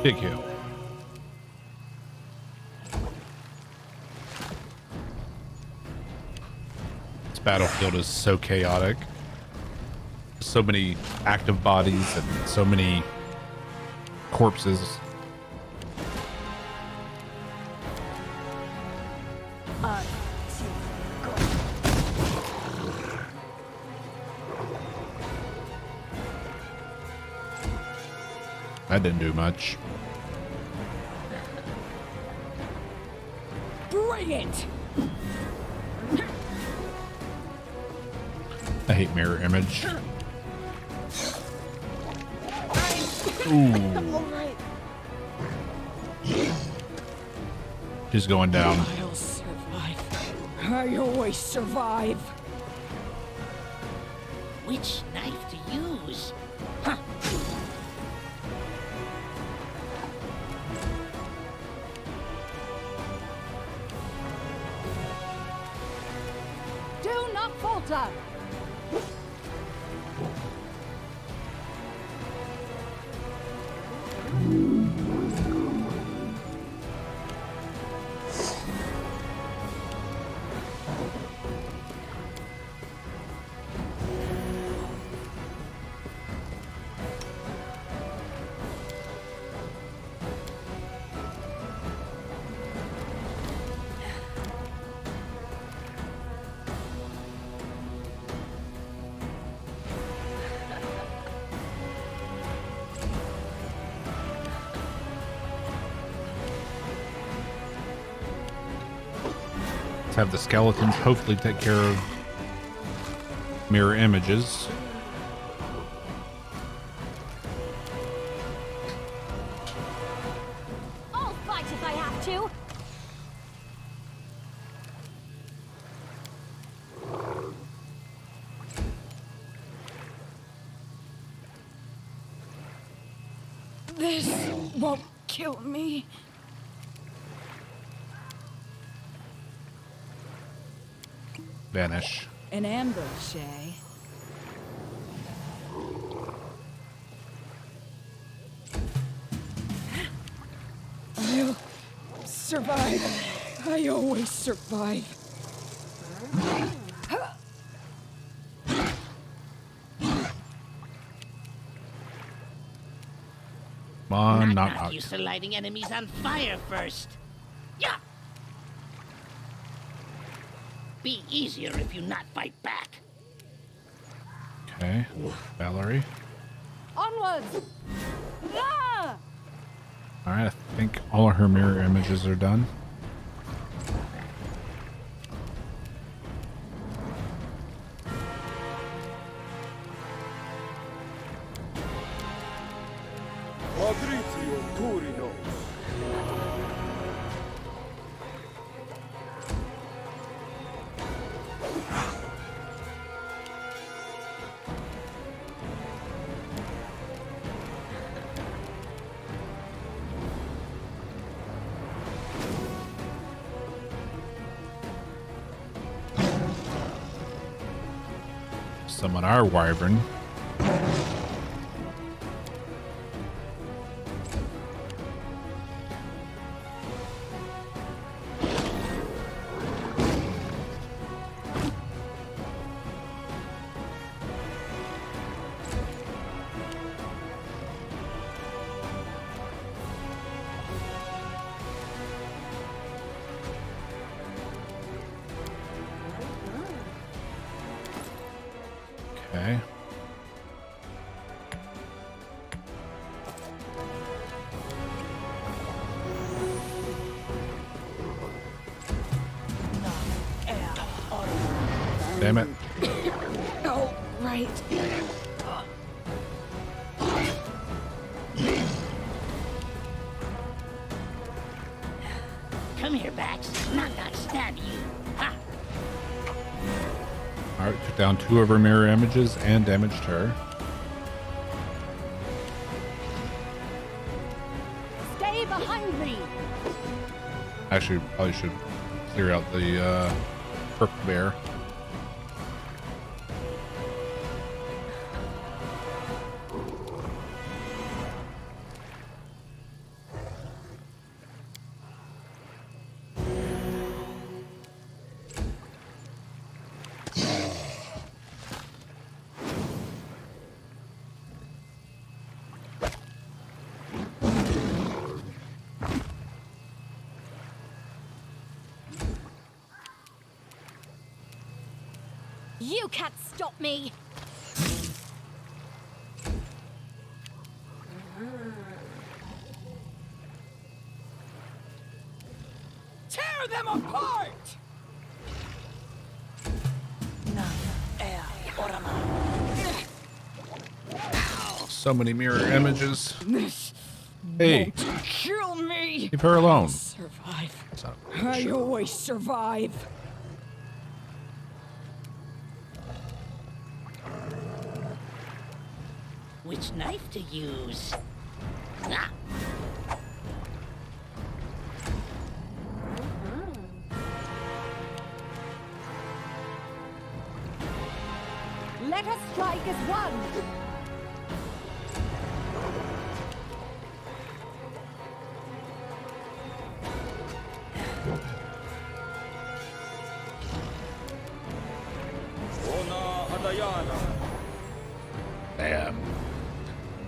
[SPEAKER 2] Big hill. This battlefield is so chaotic. So many active bodies and so many corpses. That didn't do much.
[SPEAKER 7] Bring it!
[SPEAKER 2] I hate mirror image. Ooh. She's going down.
[SPEAKER 7] I'll survive. I always survive. Which knife to use? Huh.
[SPEAKER 9] Do not falter!
[SPEAKER 2] Have the skeletons hopefully take care of mirror images.
[SPEAKER 5] I'll fight if I have to.
[SPEAKER 6] This won't kill me.
[SPEAKER 2] Vanish.
[SPEAKER 6] An ambush, eh? I'll survive. I always survive.
[SPEAKER 2] Come on,
[SPEAKER 7] Not
[SPEAKER 2] knock.
[SPEAKER 7] used to lighting enemies on fire first. Yeah. Be easier if you not fight back.
[SPEAKER 2] Okay, Valerie.
[SPEAKER 9] Onwards! Ah!
[SPEAKER 2] Alright, I think all of her mirror images are done. Summon our wyvern. Okay. Damn it.
[SPEAKER 6] Oh, right.
[SPEAKER 7] Come here, Bax. Not stab you. Ha!
[SPEAKER 2] Alright, took down 2 of her mirror images and damaged her.
[SPEAKER 9] Stay behind me.
[SPEAKER 2] Actually, probably should clear out the crook bear.
[SPEAKER 5] You can't stop me!
[SPEAKER 6] Tear them apart!
[SPEAKER 2] So many mirror images. Hey,
[SPEAKER 6] Kill me!
[SPEAKER 2] leave her alone.
[SPEAKER 6] Survive.
[SPEAKER 2] Son of a
[SPEAKER 6] I
[SPEAKER 2] bitch.
[SPEAKER 6] always survive.
[SPEAKER 7] Which knife to use? Ah!
[SPEAKER 9] Let us strike as one.
[SPEAKER 2] Damn.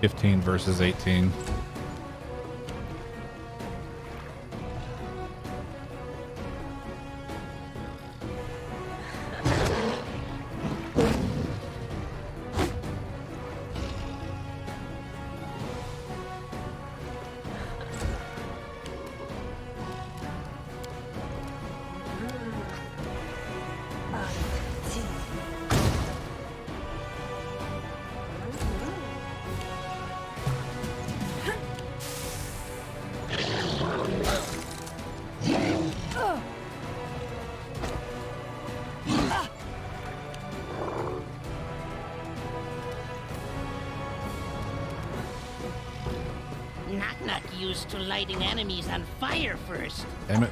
[SPEAKER 2] 15 versus 18.
[SPEAKER 7] Knock used to lighting enemies on fire first.
[SPEAKER 2] Damn it.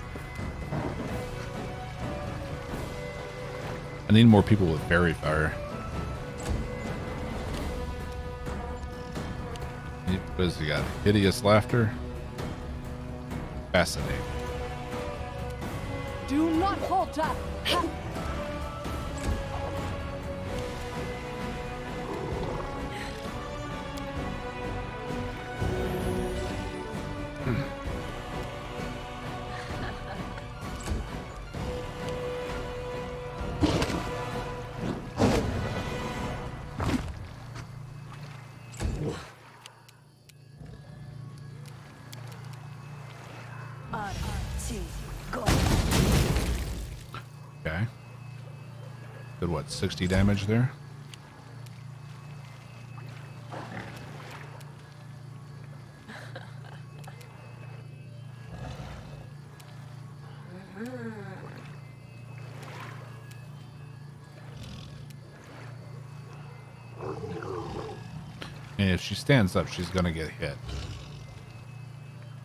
[SPEAKER 2] I need more people with fairy fire. What has he got? Hideous laughter? Fascinating.
[SPEAKER 9] Do not falter. Ha!
[SPEAKER 2] Okay. Did what, 60 damage there? And if she stands up, she's gonna get hit.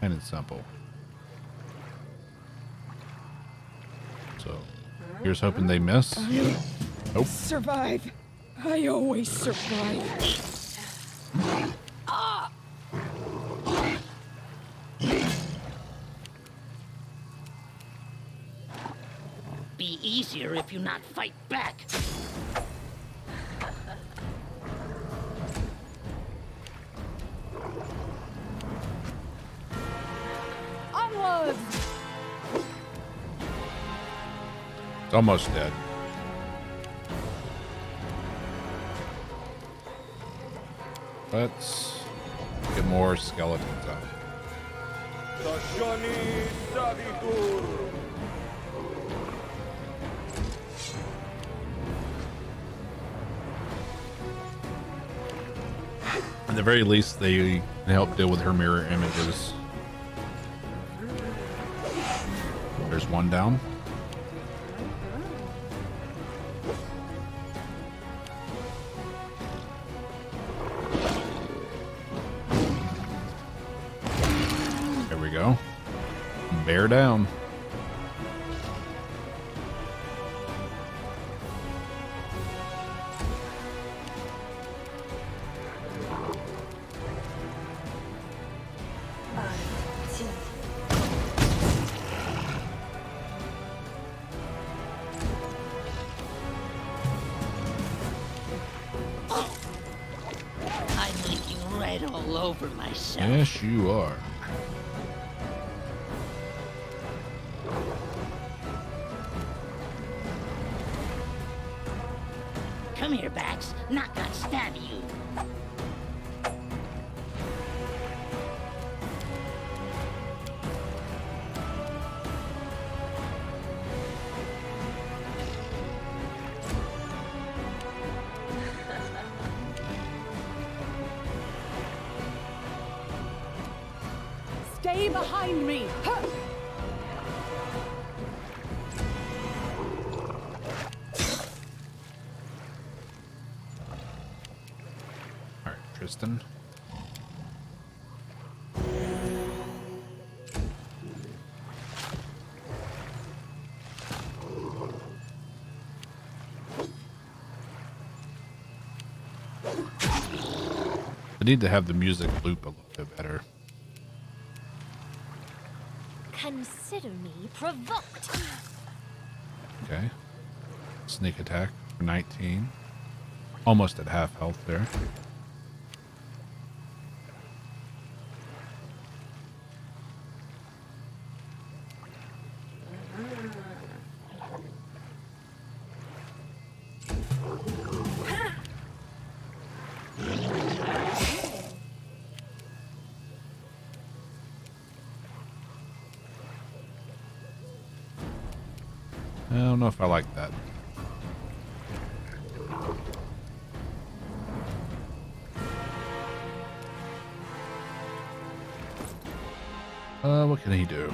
[SPEAKER 2] And it's simple. So, here's hoping they miss. Nope.
[SPEAKER 6] Survive. I always survive.
[SPEAKER 7] Be easier if you not fight back.
[SPEAKER 9] Onwards!
[SPEAKER 2] It's almost dead. Let's get more skeletons out. At the very least, they help deal with her mirror images. There's one down. There we go. Bear down.
[SPEAKER 7] I'm leaking red all over myself.
[SPEAKER 2] Yes, you are.
[SPEAKER 7] Come here, Bax. Not gonna stab you.
[SPEAKER 9] Stay behind me! Huh.
[SPEAKER 2] All right, Tristan. I need to have the music loop a little bit better.
[SPEAKER 5] Consider me provoked.
[SPEAKER 2] Okay. Sneak attack for 19. Almost at half health there. I don't know if I like that. What can he do?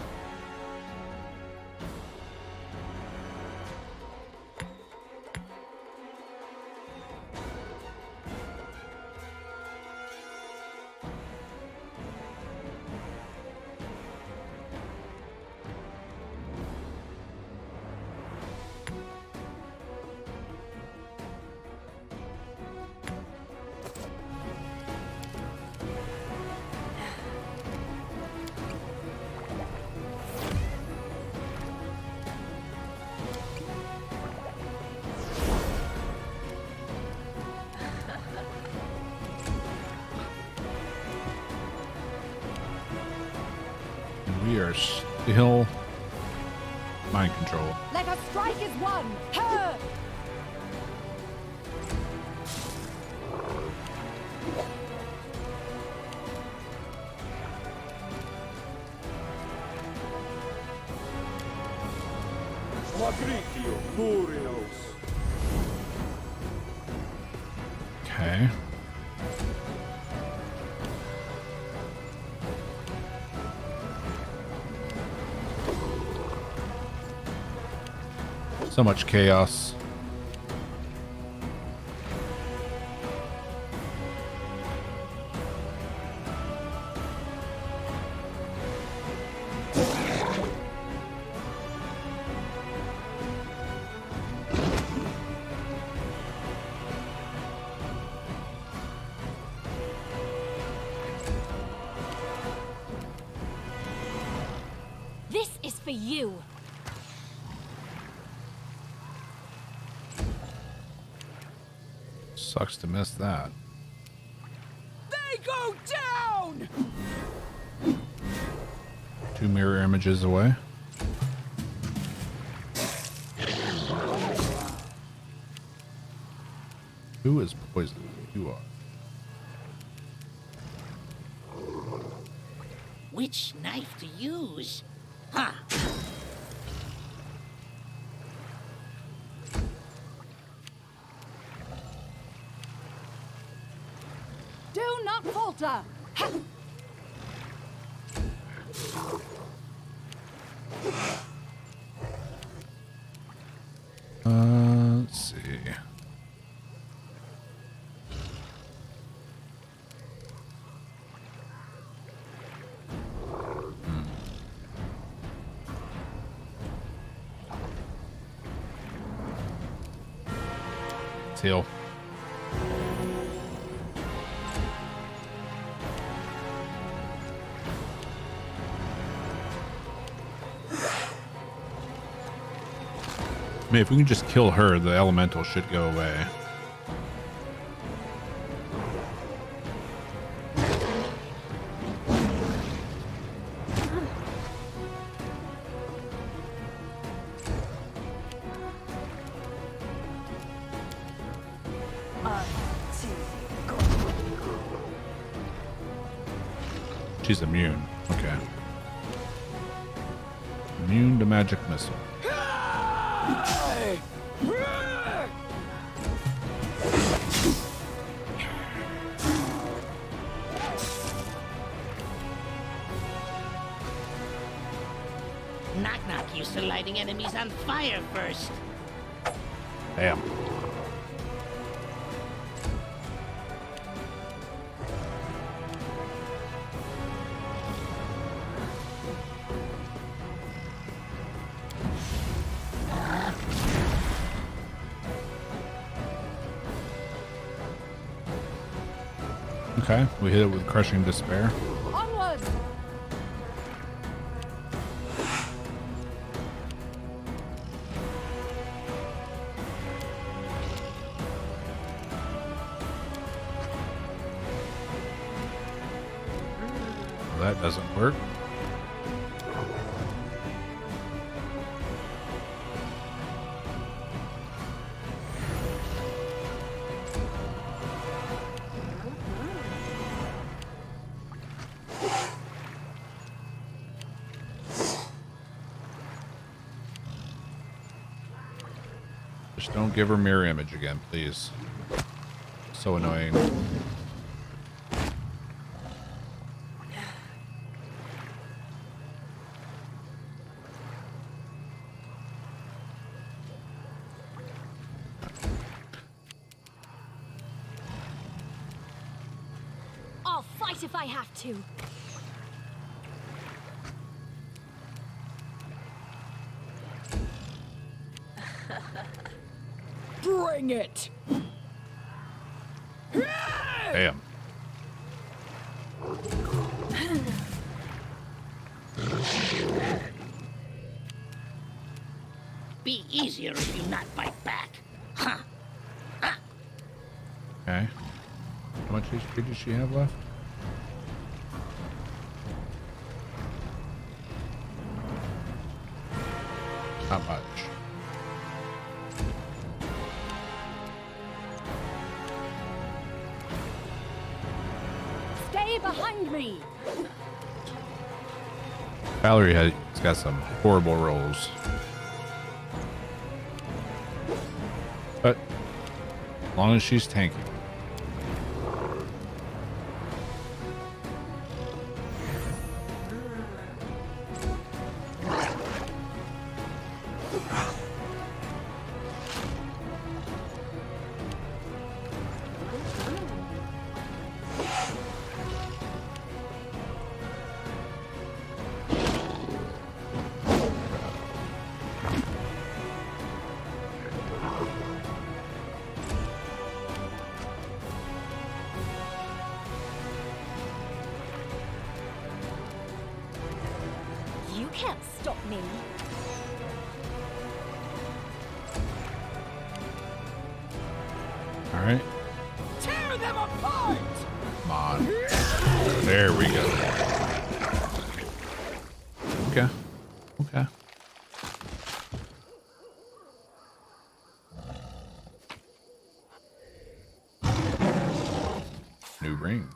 [SPEAKER 2] We are still mind control.
[SPEAKER 9] Let us strike as one! Huh.
[SPEAKER 2] Okay. So much chaos.
[SPEAKER 5] This is for you.
[SPEAKER 2] Sucks to miss that.
[SPEAKER 6] They go down!
[SPEAKER 2] 2 mirror images away. Who is poisoned? You are.
[SPEAKER 7] which knife to use. Huh.
[SPEAKER 9] Do not falter! Ha!
[SPEAKER 2] Let's see. Heal. I mean, if we can just kill her, the elemental should go away. She's immune. Okay. Immune to magic missile.
[SPEAKER 7] Knock Knock used to lighting enemies on fire first.
[SPEAKER 2] Damn. Okay, we hit it with crushing despair.
[SPEAKER 9] Onwards!
[SPEAKER 2] Well, that doesn't work. Just don't give her mirror image again, please. So annoying.
[SPEAKER 5] I'll fight if I have to.
[SPEAKER 9] Bring it!
[SPEAKER 2] Damn.
[SPEAKER 7] Be easier if you not bite back. Huh.
[SPEAKER 2] Okay. How much HP does she have left? Not much.
[SPEAKER 9] Stay behind me!
[SPEAKER 2] Valerie has got some horrible rolls. But as long as she's tanky.
[SPEAKER 5] You can't stop me.
[SPEAKER 2] All right.
[SPEAKER 1] Tear them apart!
[SPEAKER 2] Come on. There we go. Okay. Okay. New ring.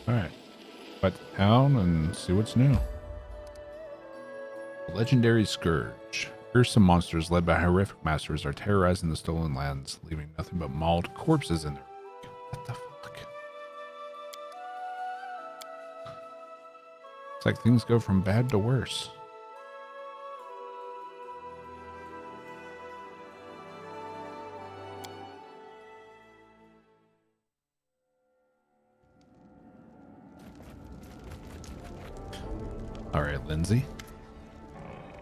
[SPEAKER 2] Alright. But town and see what's new. The legendary Scourge. Fearsome monsters led by horrific masters are terrorizing the stolen lands, leaving nothing but mauled corpses in their wake. What the fuck? It's like things go from bad to worse. Alright, Lindsay.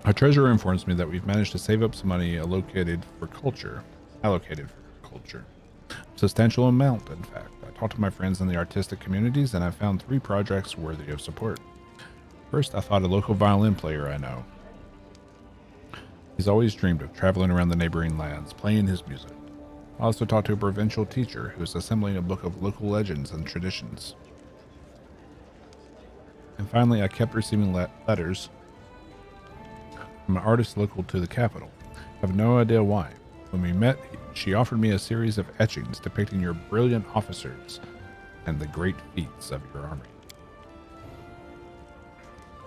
[SPEAKER 2] Our treasurer informs me that we've managed to save up some money allocated for culture. Substantial amount, in fact. I talked to my friends in the artistic communities and I found 3 projects worthy of support. First, I thought a local violin player I know. He's always dreamed of traveling around the neighboring lands, playing his music. I also talked to a provincial teacher who is assembling a book of local legends and traditions. And finally, I kept receiving letters from an artist local to the capital. I have no idea why. When we met, she offered me a series of etchings depicting your brilliant officers and the great feats of your army.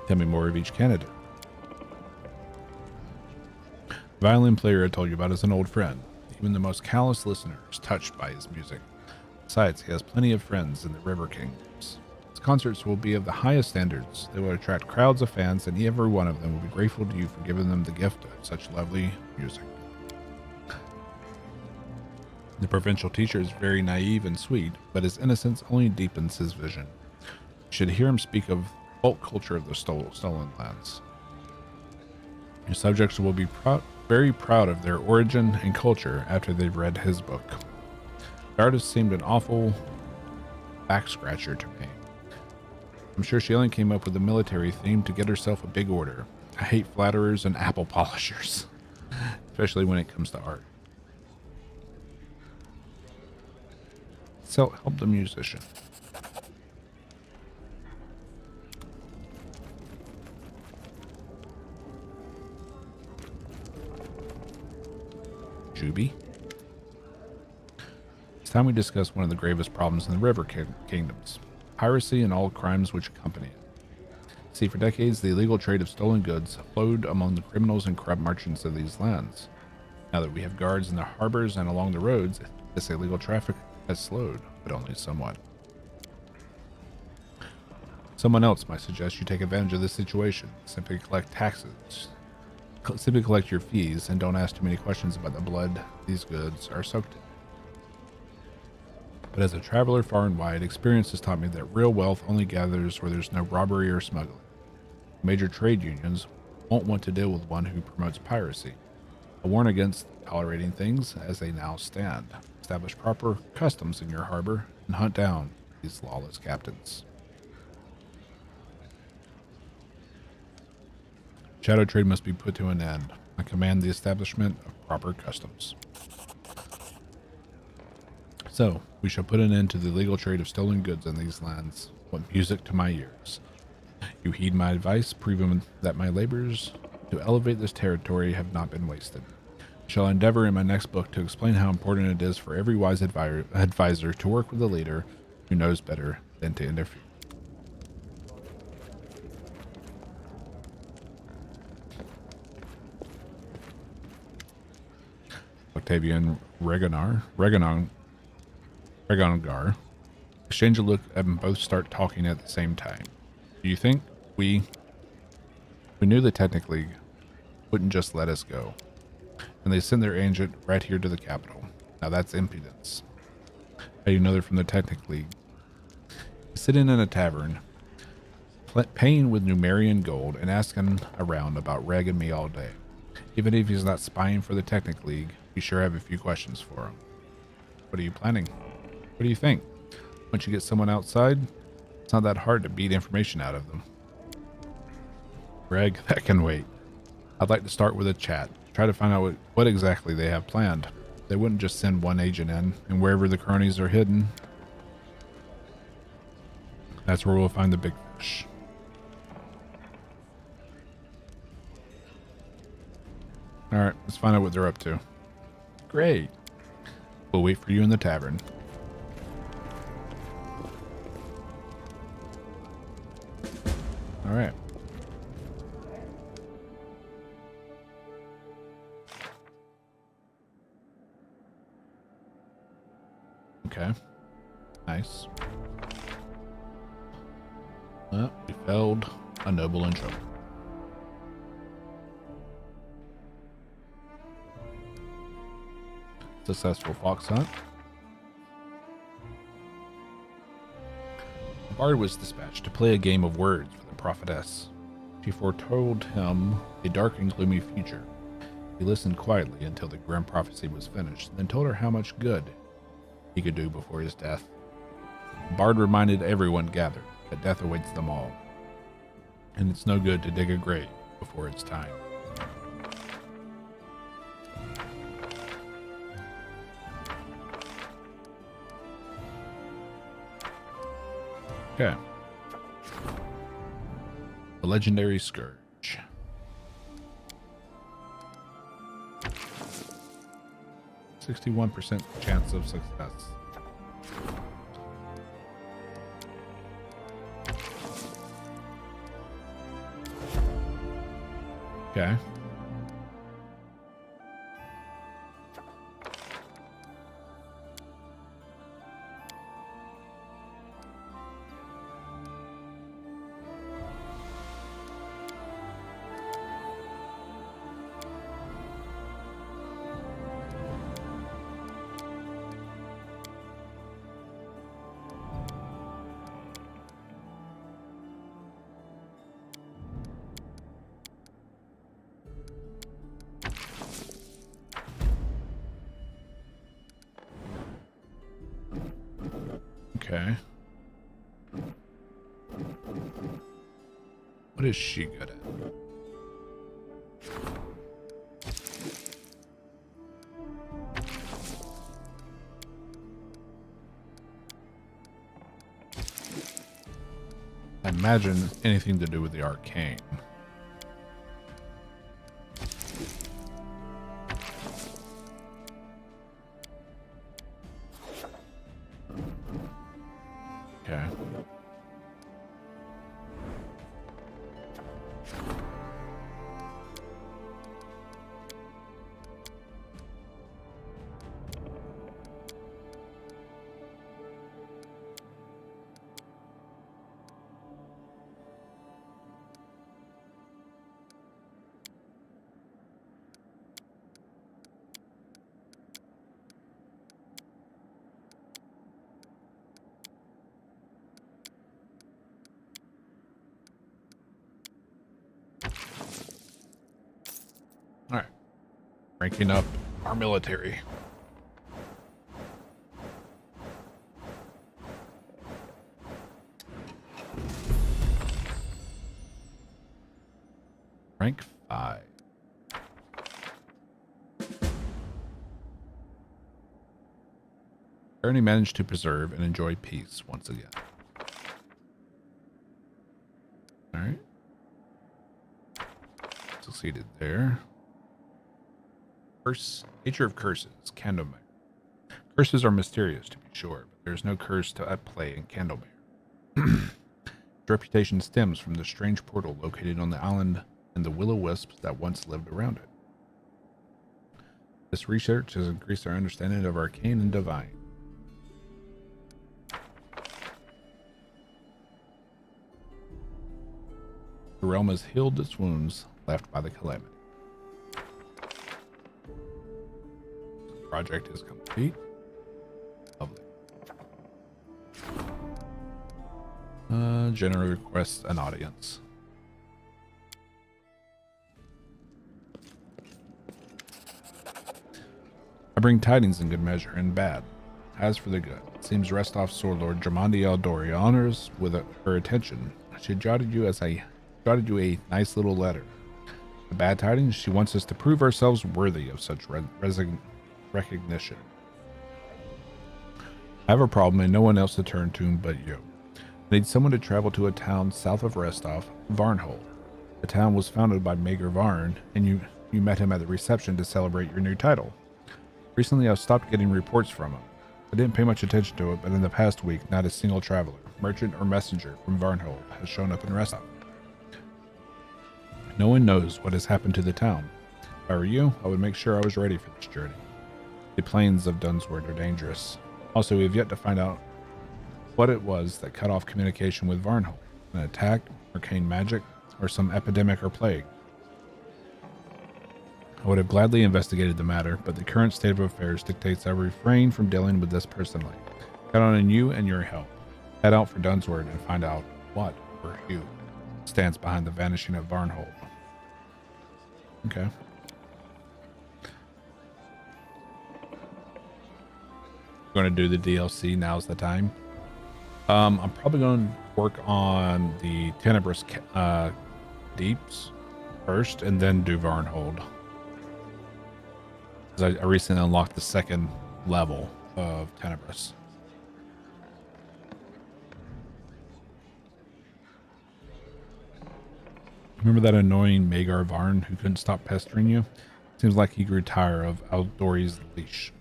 [SPEAKER 2] Tell me more of each candidate. The violin player I told you about is an old friend. Even the most callous listener is touched by his music. Besides, he has plenty of friends in the River Kingdoms. His concerts will be of the highest standards. They will attract crowds of fans, and every one of them will be grateful to you for giving them the gift of such lovely music. The provincial teacher is very naive and sweet, but his innocence only deepens his vision. You should hear him speak of folk culture of the stolen lands. Your subjects will be very proud of their origin and culture after they've read his book. The artist seemed an awful back scratcher to me. I'm sure she only came up with a military theme to get herself a big order. I hate flatterers and apple polishers, especially when it comes to art. So help the musician. Juby. It's time we discuss one of the gravest problems in the River Kingdoms. Piracy and all crimes which accompany it. See, for decades, the illegal trade of stolen goods flowed among the criminals and corrupt merchants of these lands. Now that we have guards in the harbors and along the roads, this illegal traffic has slowed, but only somewhat. Someone else might suggest you take advantage of this situation. Simply collect taxes. Simply collect your fees and don't ask too many questions about the blood these goods are soaked in. But as a traveler far and wide, experience has taught me that real wealth only gathers where there's no robbery or smuggling. Major trade unions won't want to deal with one who promotes piracy. I warn against tolerating things as they now stand. Establish proper customs in your harbor and hunt down these lawless captains. Shadow trade must be put to an end. I command the establishment of proper customs. So, we shall put an end to the illegal trade of stolen goods in these lands. What music to my ears. You heed my advice, proving that my labors to elevate this territory have not been wasted. I shall endeavor in my next book to explain how important it is for every wise advisor to work with a leader who knows better than to interfere. Octavian Reganar exchange a look and both start talking at the same time. Do you think we knew the Technic League wouldn't just let us go? And they send their agent right here to the capital. Now that's impudence. How do you know they're from the Technic League? Sitting in a tavern, paying with Numerian gold and asking around about Reg and me all day. Even if he's not spying for the Technic League, we sure have a few questions for him. What are you planning? What do you think? Once you get someone outside, it's not that hard to beat information out of them. Reg, that can wait. I'd like to start with a chat. Try to find out what exactly they have planned. They wouldn't just send one agent in, and wherever the cronies are hidden, that's where we'll find the big fish. Alright, let's find out what they're up to. Great. We'll wait for you in the tavern. right. Okay. Nice. Well, we failed a noble in trouble. Successful fox hunt. The bard was dispatched to play a game of words for the prophetess. She foretold him a dark and gloomy future. He listened quietly until the grim prophecy was finished, then told her how much good he could do before his death. The bard reminded everyone gathered that death awaits them all, and it's no good to dig a grave before it's time. Okay. The legendary scourge. %61% chance of success. Okay. Okay. What is she good at? I imagine anything to do with the arcane. Okay. All right. Ranking up our military. Rank 5. Ernie managed to preserve and enjoy peace once again. All right. Succeeded there. Nature of curses, Candlebear. Curses are mysterious, to be sure, but there is no curse at play in Candlebear. Its reputation stems from the strange portal located on the island and the will-o-wisps that once lived around it. This research has increased our understanding of arcane and divine. The realm has healed its wounds left by the calamity. Project is complete. Lovely. General requests an audience. I bring tidings in good measure and bad. As for the good, it seems Restoff's sword lord Jamandi Eldori honors with her attention. She jotted you a nice little letter. The bad tidings, she wants us to prove ourselves worthy of such recognition. I have a problem and no one else to turn to but you. I need someone to travel to a town south of Restoff, Varnhold. The town was founded by Mager Varn, and you met him at the reception to celebrate your new title. Recently, I've stopped getting reports from him. I didn't pay much attention to it, but in the past week, not a single traveler, merchant, or messenger from Varnhold has shown up in Restoff. No one knows what has happened to the town. If I were you, I would make sure I was ready for this journey. The plains of Dunsword are dangerous. Also, we have yet to find out what it was that cut off communication with Varnhold. An attack, arcane magic, or some epidemic or plague. I would have gladly investigated the matter, but the current state of affairs dictates I refrain from dealing with this personally. Count on you and your help. Head out for Dunsword and find out what, or who, stands behind the vanishing of Varnhold. Okay. Going to do the DLC. Now's the time. I'm probably going to work on the Tenebrous Deeps first, and then do Varnhold. Because I recently unlocked the second level of Tenebrous. Remember that annoying Magar Varn who couldn't stop pestering you? Seems like he grew tired of Aldori's leash.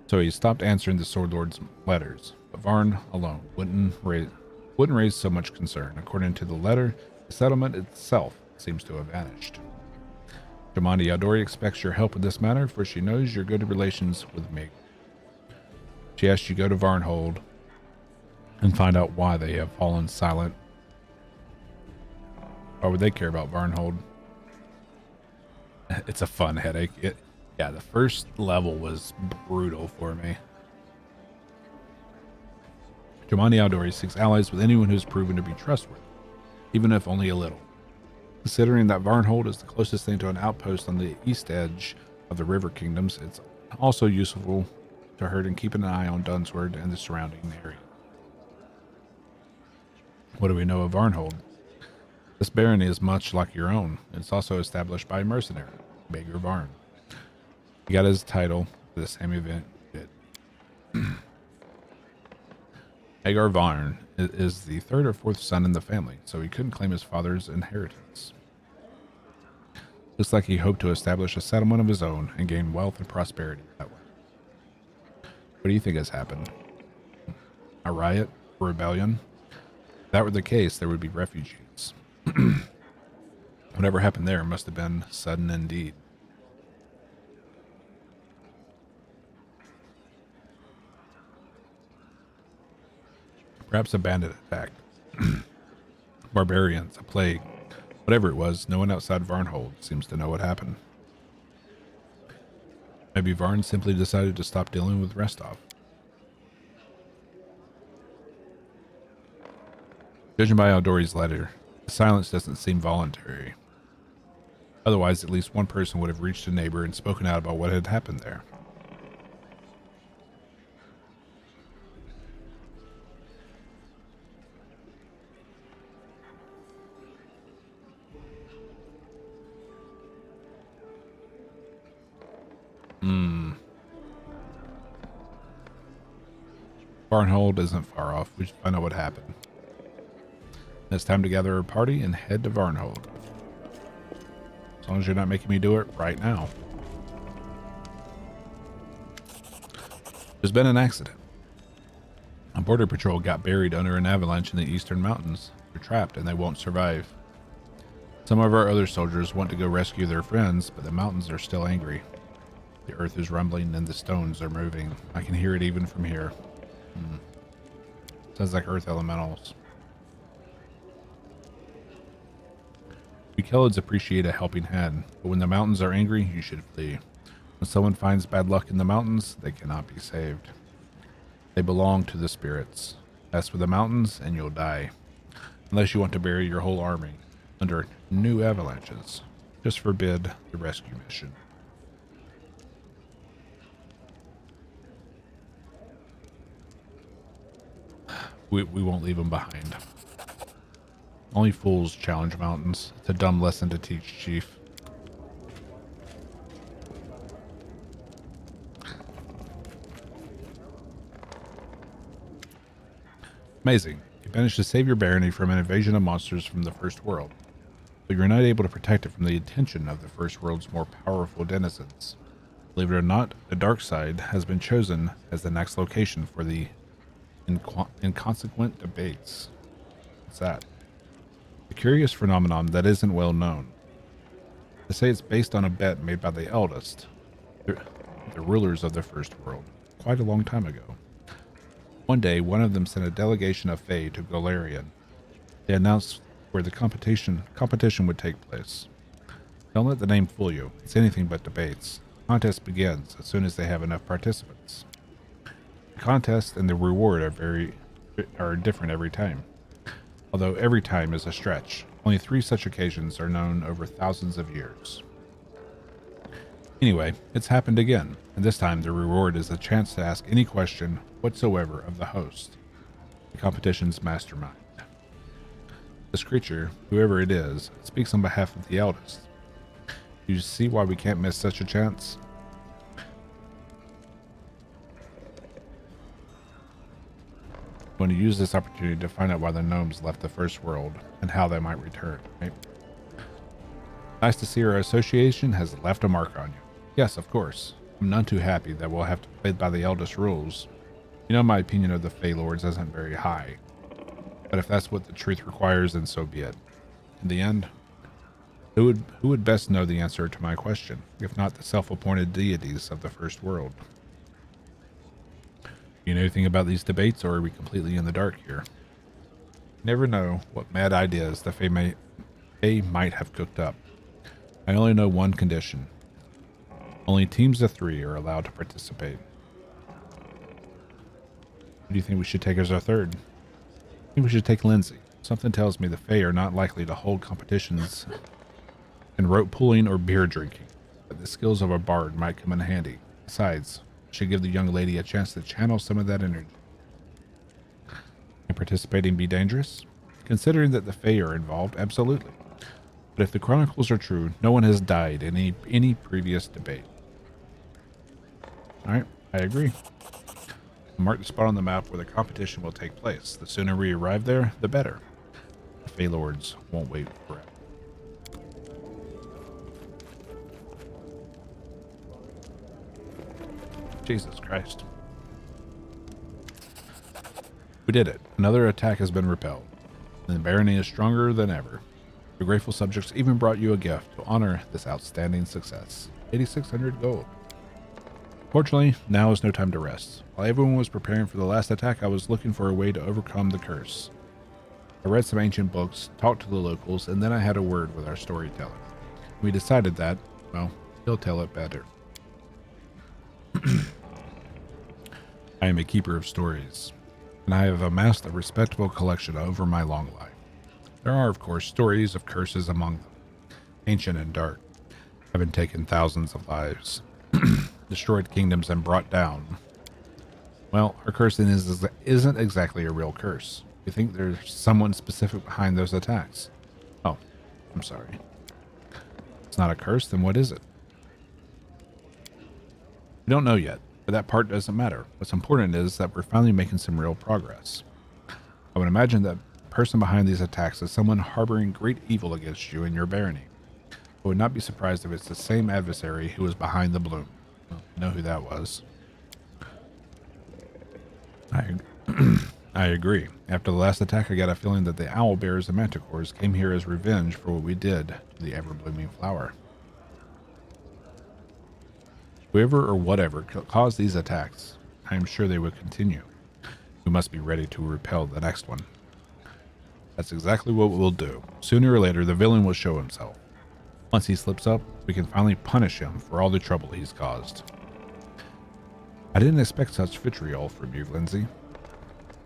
[SPEAKER 2] So he stopped answering the Sword Lord's letters. But Varn alone wouldn't raise so much concern. According to the letter, the settlement itself seems to have vanished. Jamandi Aldori expects your help with this matter, for she knows your good relations with me. She asks you to go to Varnhold and find out why they have fallen silent. Why would they care about Varnhold? It's a fun headache. Yeah, the first level was brutal for me. Jamandi Aldori seeks allies with anyone who is proven to be trustworthy, even if only a little. Considering that Varnhold is the closest thing to an outpost on the east edge of the River Kingdoms, it's also useful to her in keeping an eye on Dunsword and the surrounding area. What do we know of Varnhold? This barony is much like your own. It's also established by a mercenary, Magar Varn. He got his title for the same event he did. Magar Varn is the third or fourth son in the family, so he couldn't claim his father's inheritance. Looks like he hoped to establish a settlement of his own and gain wealth and prosperity that way. What do you think has happened? A riot? A rebellion? If that were the case, there would be refugees. Whatever happened there must have been sudden indeed. Perhaps a bandit attack. Barbarians, a plague. Whatever it was, no one outside Varnhold seems to know what happened. Maybe Varn simply decided to stop dealing with Restov. Judging by Aldori's letter, the silence doesn't seem voluntary. Otherwise, at least one person would have reached a neighbor and spoken out about what had happened there. Varnhold isn't far off. We should find out what happened. It's time to gather a party and head to Varnhold. As long as you're not making me do it right now. There's been an accident. A border patrol got buried under an avalanche in the eastern mountains. They're trapped and they won't survive. Some of our other soldiers want to go rescue their friends, but the mountains are still angry. The earth is rumbling and the stones are moving. I can hear it even from here. Sounds like earth elementals. We Kellids appreciate a helping hand, but when the mountains are angry, you should flee. When someone finds bad luck in the mountains, they cannot be saved. They belong to the spirits. Mess with the mountains and you'll die. Unless you want to bury your whole army under new avalanches. Just forbid the rescue mission. We won't leave them behind. Only fools challenge mountains. It's a dumb lesson to teach, Chief. Amazing. You managed to save your barony from an invasion of monsters from the First World, but you're not able to protect it from the attention of the First World's more powerful denizens. Believe it or not, the dark side has been chosen as the next location for the inconsequent debates. What's that? A curious phenomenon that isn't well known. They say it's based on a bet made by the eldest, the rulers of the first world, quite a long time ago. One day, one of them sent a delegation of Fae to Golarion. They announced where the competition would take place. Don't let the name fool you. It's anything but debates. The contest begins as soon as they have enough participants. The contest and the reward are different every time. Although every time is a stretch. Only 3 such occasions are known over thousands of years. Anyway, it's happened again, and this time the reward is a chance to ask any question whatsoever of the host, the competition's mastermind. This creature, whoever it is, speaks on behalf of the eldest. You see why we can't miss such a chance? I'm going to use this opportunity to find out why the gnomes left the first world and how they might return, right? Nice to see our association has left a mark on you. Yes, of course. I'm none too happy that we'll have to play by the eldest rules. You know, my opinion of the Fey Lords isn't very high. But if that's what the truth requires, then so be it. In the end, who would best know the answer to my question, if not the self-appointed deities of the first world? Do you know anything about these debates, or are we completely in the dark here? You never know what mad ideas the Fae might have cooked up. I only know one condition. Only teams of 3 are allowed to participate. Who do you think we should take as our third? I think we should take Lindsay. Something tells me the Fae are not likely to hold competitions in rope pulling or beer drinking, but the skills of a bard might come in handy. Besides, it should give the young lady a chance to channel some of that energy. Can participating be dangerous? Considering that the Fae are involved, absolutely. But if the chronicles are true, no one has died in any previous debate. Alright, I agree. Mark the spot on the map where the competition will take place. The sooner we arrive there, the better. The Fey Lords won't wait forever. Jesus Christ. We did it. Another attack has been repelled. And the barony is stronger than ever. Your grateful subjects even brought you a gift to honor this outstanding success. 8,600 gold. Fortunately, now is no time to rest. While everyone was preparing for the last attack, I was looking for a way to overcome the curse. I read some ancient books, talked to the locals, and then I had a word with our storyteller. We decided that, well, he'll tell it better. I am a keeper of stories, and I have amassed a respectable collection over my long life. There are, of course, stories of curses among them, ancient and dark, having taken thousands of lives, destroyed kingdoms, and brought down. Well, our cursing isn't exactly a real curse. You think there's someone specific behind those attacks? Oh, I'm sorry. It's not a curse, then what is it? We don't know yet, but that part doesn't matter. What's important is that we're finally making some real progress. I would imagine that the person behind these attacks is someone harboring great evil against you and your barony. I would not be surprised if it's the same adversary who was behind the bloom. Well, you know who that was. I agree. After the last attack, I got a feeling that the owl bears and manticores came here as revenge for what we did to the ever-blooming flower. Whoever or whatever caused these attacks, I am sure they will continue. We must be ready to repel the next one. That's exactly what we'll do. Sooner or later, the villain will show himself. Once he slips up, we can finally punish him for all the trouble he's caused. I didn't expect such vitriol from you, Lindsay.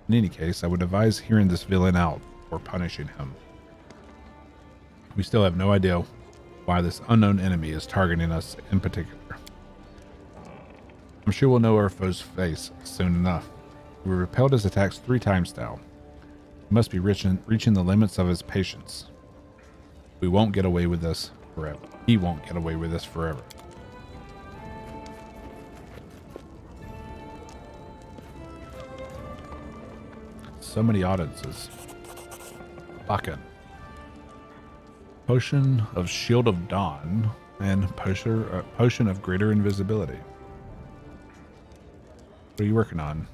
[SPEAKER 2] In any case, I would advise hearing this villain out or punishing him. We still have no idea why this unknown enemy is targeting us in particular. I'm sure we'll know our foe's face soon enough. We repelled his attacks 3 times now. He must be reaching the limits of his patience. We won't get away with this forever. He won't get away with this forever. So many audiences. Fucking. Potion of Shield of Dawn and Potion of Greater Invisibility. What are you working on?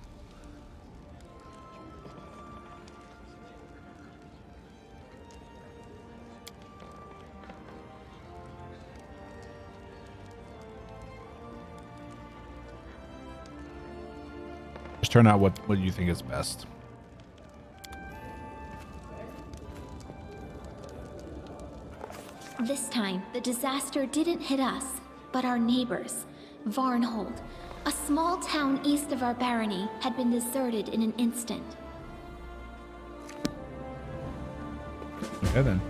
[SPEAKER 2] Just turn out what you think is best.
[SPEAKER 10] This time, the disaster didn't hit us, but our neighbors. Varnhold, a small town east of our barony, had been deserted in an instant.
[SPEAKER 2] Okay then.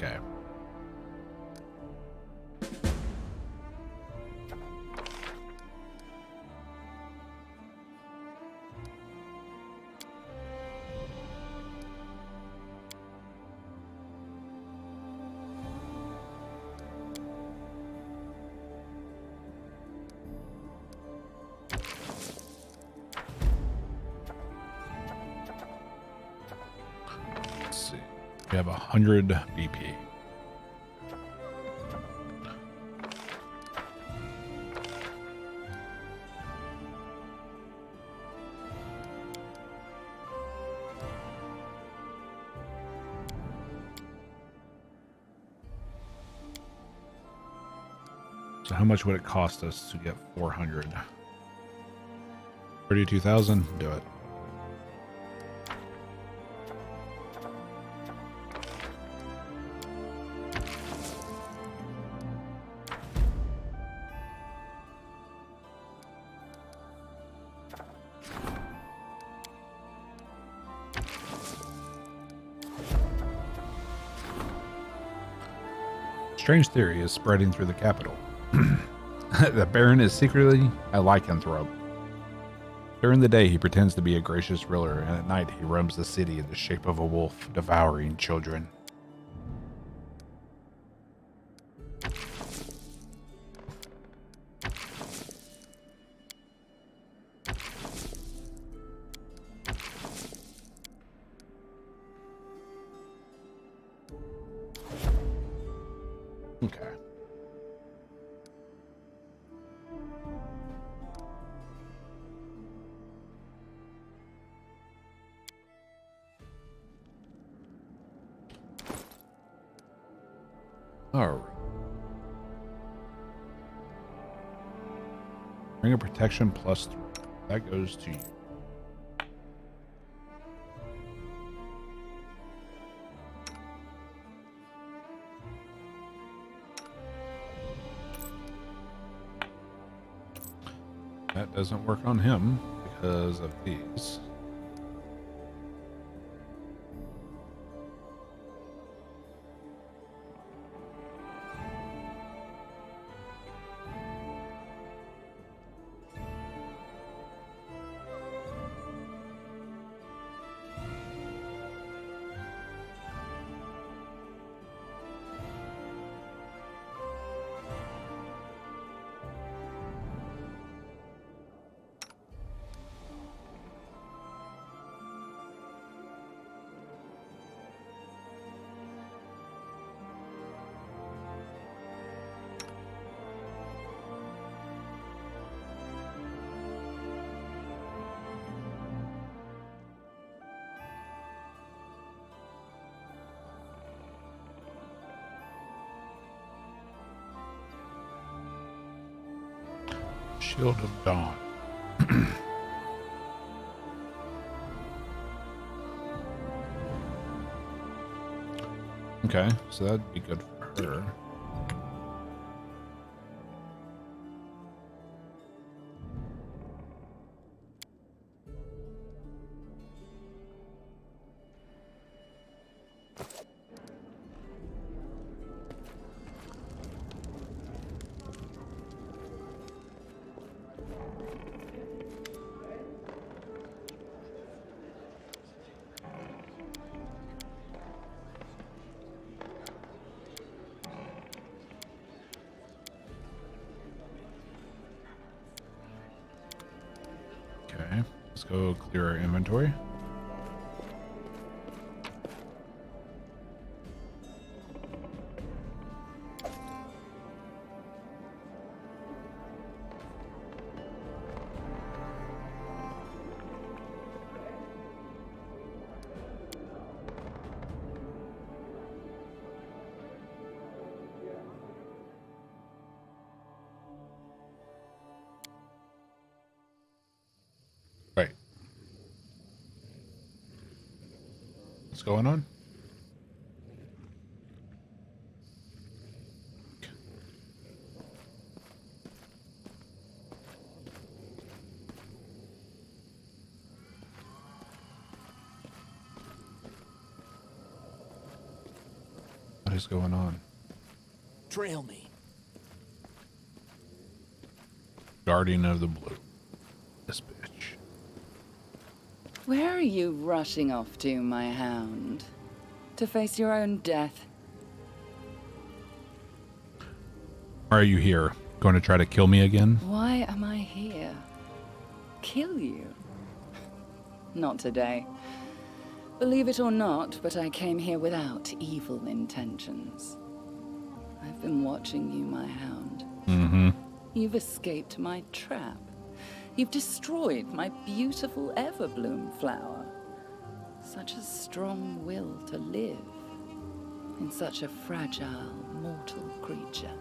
[SPEAKER 2] Okay. Let's see. We have 100 BP. So how much would it cost us to get 400? 32,000? Do it. Strange theory is spreading through the capital. The Baron is secretly a lycanthrope. During the day, he pretends to be a gracious ruler, and at night, he roams the city in the shape of a wolf, devouring children. Okay. All right. Ring of protection +3. That goes to you. That doesn't work on him because of these. Shield of Dawn. Okay, so that'd be good for her. Okay, let's go clear our inventory. What's going on? What is going on?
[SPEAKER 1] Trail me.
[SPEAKER 2] Guardian of the Blue. This bitch.
[SPEAKER 11] Where are you rushing off to, my hound? To face your own death?
[SPEAKER 2] Why are you here? Going to try to kill me again?
[SPEAKER 11] Why am I here? Kill you? Not today. Believe it or not, but I came here without evil intentions. I've been watching you, my hound.
[SPEAKER 2] Mm-hmm.
[SPEAKER 11] You've escaped my trap. You've destroyed my beautiful everbloom flower. Such a strong will to live in such a fragile, mortal creature.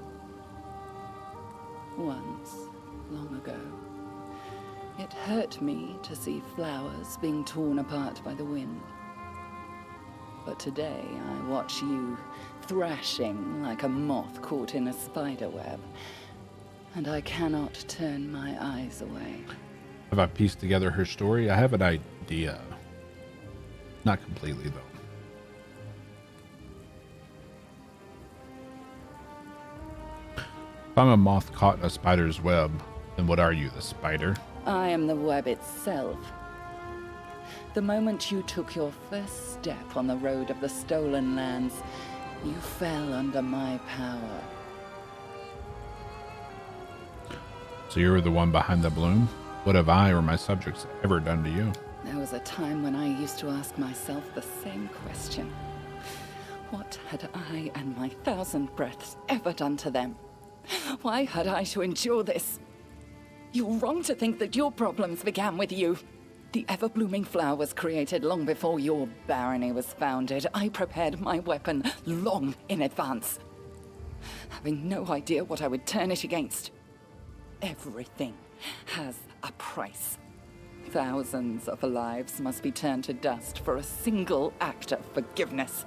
[SPEAKER 11] Once, long ago, it hurt me to see flowers being torn apart by the wind. But today I watch you thrashing like a moth caught in a spider web, and I cannot turn my eyes away.
[SPEAKER 2] Have I pieced together her story? I have an idea. Not completely, though. If I'm a moth caught in a spider's web, then what are you, the spider?
[SPEAKER 11] I am the web itself. The moment you took your first step on the road of the stolen lands, you fell under my power.
[SPEAKER 2] So you were the one behind the bloom? What have I or my subjects ever done to you?
[SPEAKER 11] There was a time when I used to ask myself the same question. What had I and my 1,000 breaths ever done to them? Why had I to endure this? You're wrong to think that your problems began with you. The ever-blooming flower was created long before your barony was founded. I prepared my weapon long in advance, having no idea what I would turn it against. Everything has a price. Thousands of lives must be turned to dust for a single act of forgiveness.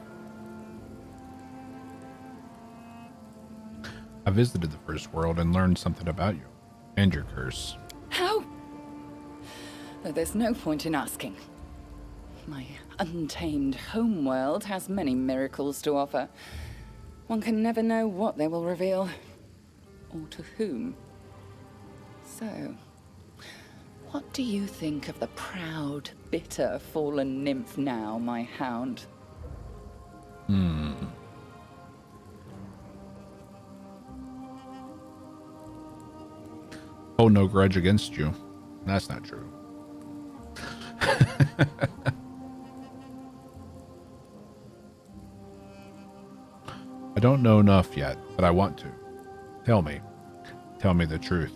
[SPEAKER 2] I visited the First World and learned something about you and your curse.
[SPEAKER 11] How? Though there's no point in asking. My untamed homeworld has many miracles to offer. One can never know what they will reveal, or to whom. So, what do you think of the proud, bitter, fallen nymph now, my hound?
[SPEAKER 2] Hold no grudge against you. That's not true. I don't know enough yet, but I want to. Tell me. Tell me the truth.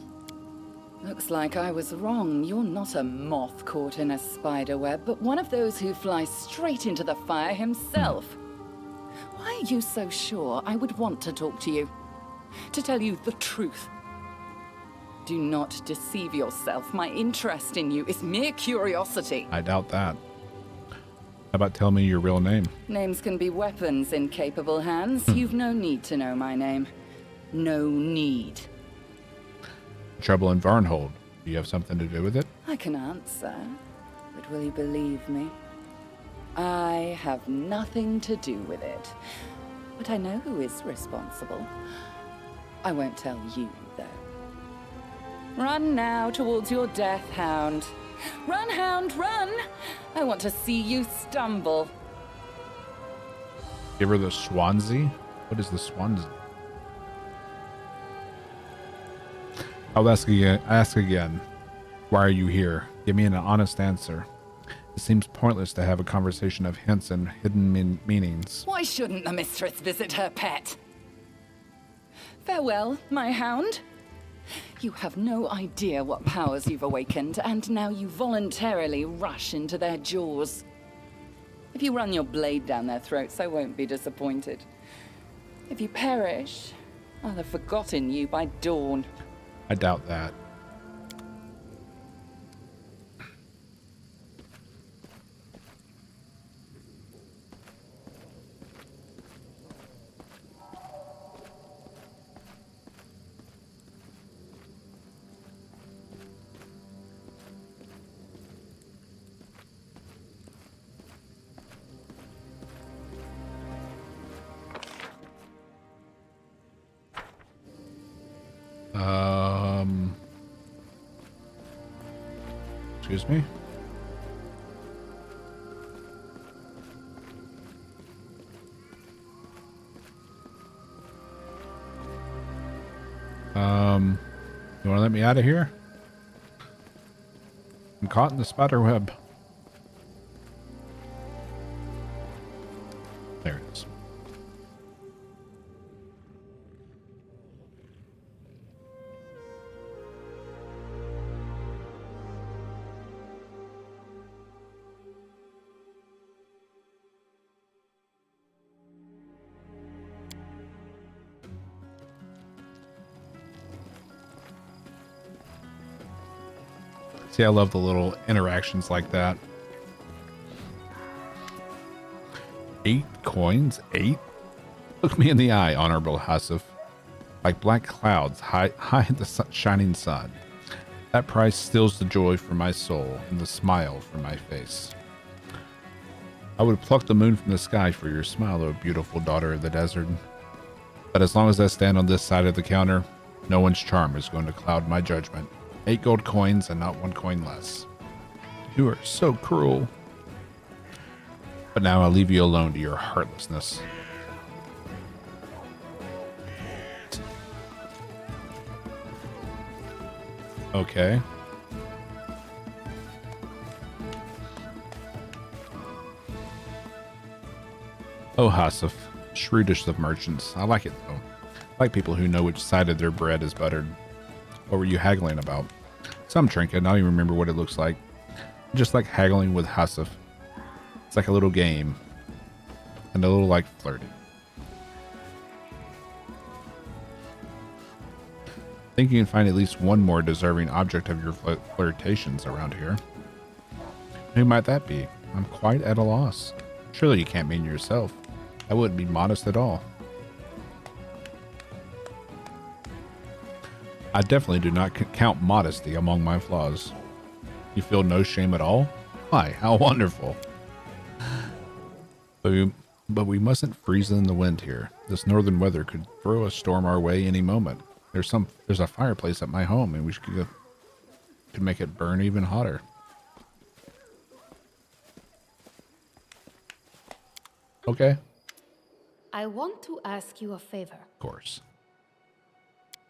[SPEAKER 11] Looks like I was wrong. You're not a moth caught in a spider web, but one of those who flies straight into the fire himself. Why are you so sure I would want to talk to you? To tell you the truth? Do not deceive yourself. My interest in you is mere curiosity.
[SPEAKER 2] I doubt that. How about tell me your real name?
[SPEAKER 11] Names can be weapons in capable hands. You've no need to know my name. No need.
[SPEAKER 2] Trouble in Varnhold. Do you have something to do with it?
[SPEAKER 11] I can answer, but will you believe me? I have nothing to do with it. But I know who is responsible. I won't tell you, though. Run now towards your death, hound. Run, hound, run! I want to see you stumble.
[SPEAKER 2] Give her the Swansea? What is the Swansea? I'll ask again. Why are you here? Give me an honest answer. It seems pointless to have a conversation of hints and hidden meanings.
[SPEAKER 11] Why shouldn't the mistress visit her pet? Farewell, my hound. You have no idea what powers you've awakened, and now you voluntarily rush into their jaws. If you run your blade down their throats, I won't be disappointed. If you perish, I'll have forgotten you by dawn.
[SPEAKER 2] I doubt that. Excuse me. You want to let me out of here? I'm caught in the spider web. There it is. See, I love the little interactions like that. 8 coins? 8? Look me in the eye, Honorable Hassif. Like black clouds high in the shining sun. That price steals the joy from my soul and the smile from my face. I would pluck the moon from the sky for your smile, O beautiful daughter of the desert. But as long as I stand on this side of the counter, no one's charm is going to cloud my judgment. 8 gold coins and not 1 coin less. You are so cruel. But now I'll leave you alone to your heartlessness. Okay. Oh, Hassif, shrewdest of merchants. I like it though. I like people who know which side of their bread is buttered. What were you haggling about? Some trinket, I don't even remember what it looks like. Just like haggling with Hassif. It's like a little game. And a little like flirting. Think you can find at least one more deserving object of your flirtations around here. Who might that be? I'm quite at a loss. Surely you can't mean yourself. I wouldn't be modest at all. I definitely do not count modesty among my flaws. You feel no shame at all? Why, how wonderful. But we mustn't freeze in the wind here. This northern weather could throw a storm our way any moment. There's a fireplace at my home and we could make it burn even hotter. Okay.
[SPEAKER 3] I want to ask you a favor.
[SPEAKER 2] Of course.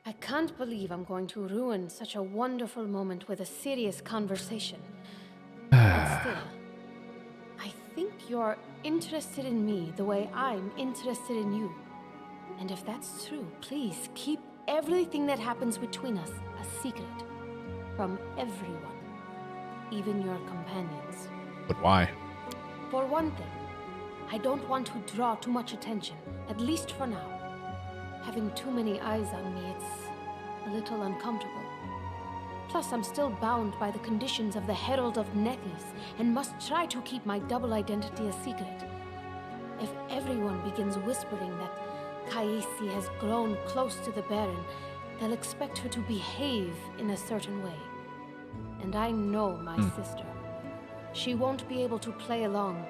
[SPEAKER 3] I can't believe I'm going to ruin such a wonderful moment with a serious conversation. But still, I think you're interested in me the way I'm interested in you. And if that's true, please keep everything that happens between us a secret from everyone, even your companions.
[SPEAKER 2] But why?
[SPEAKER 3] For one thing, I don't want to draw too much attention, at least for now. Having too many eyes on me, it's a little uncomfortable. Plus, I'm still bound by the conditions of the Herald of Nethys, and must try to keep my double identity a secret. If everyone begins whispering that Kaisi has grown close to the Baron, they'll expect her to behave in a certain way. And I know my sister. She won't be able to play along,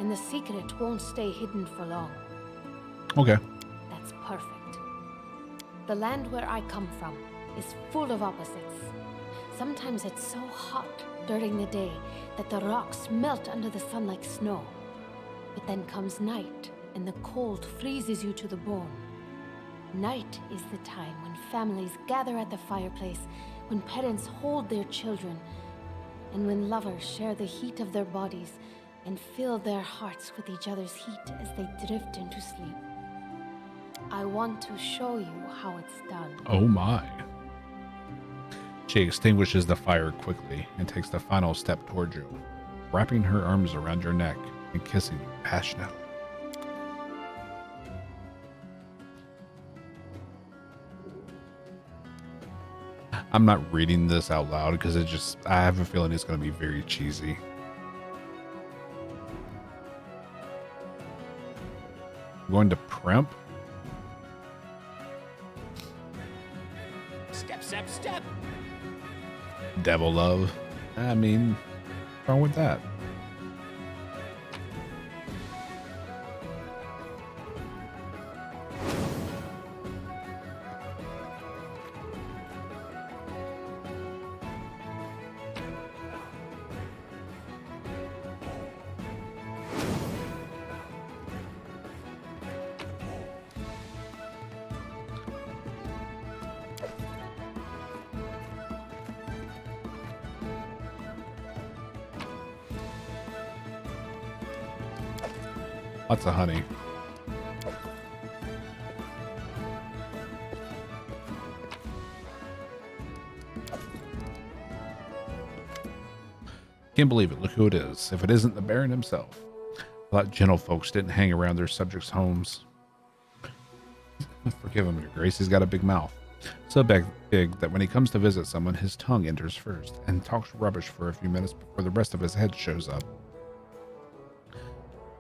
[SPEAKER 3] and the secret won't stay hidden for long.
[SPEAKER 2] Okay.
[SPEAKER 3] That's perfect. The land where I come from is full of opposites. Sometimes it's so hot during the day that the rocks melt under the sun like snow. But then comes night, and the cold freezes you to the bone. Night is the time when families gather at the fireplace, when parents hold their children, and when lovers share the heat of their bodies and fill their hearts with each other's heat as they drift into sleep. I want to show you how it's done.
[SPEAKER 2] Oh my. She extinguishes the fire quickly and takes the final step toward you, wrapping her arms around your neck and kissing you passionately. I'm not reading this out loud because I have a feeling it's going to be very cheesy. I'm going to primp.
[SPEAKER 1] Step, step, step.
[SPEAKER 2] Devil love. I mean, what's wrong with that? Lots of honey. Can't believe it. Look who it is. If it isn't the Baron himself. I thought gentle folks didn't hang around their subjects' homes. Forgive him, Your Grace. He's got a big mouth. So big that when he comes to visit someone, his tongue enters first and talks rubbish for a few minutes before the rest of his head shows up.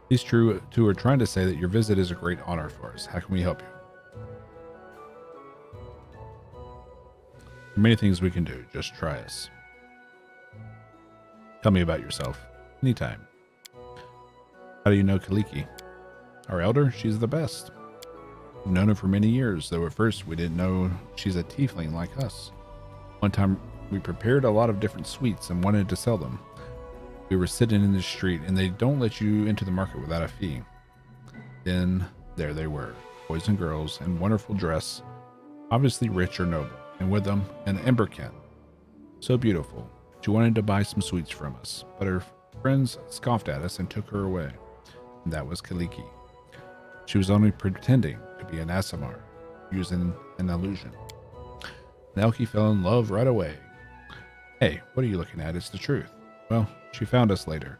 [SPEAKER 2] These two are trying to say that your visit is a great honor for us. How can we help you? There are many things we can do. Just try us. Tell me about yourself. Anytime. How do you know Kaliki? Our elder? She's the best. We've known her for many years, though at first we didn't know she's a tiefling like us. One time we prepared a lot of different sweets and wanted to sell them. We were sitting in the street and they don't let you into the market without a fee. Then there they were, boys and girls in wonderful dress, obviously rich or noble, and with them an emberkin. So beautiful. She wanted to buy some sweets from us, but her friends scoffed at us and took her away. And that was Kaliki. She was only pretending to be an Asimar, using an illusion. Nelki fell in love right away. Hey, what are you looking at? It's the truth. Well, she found us later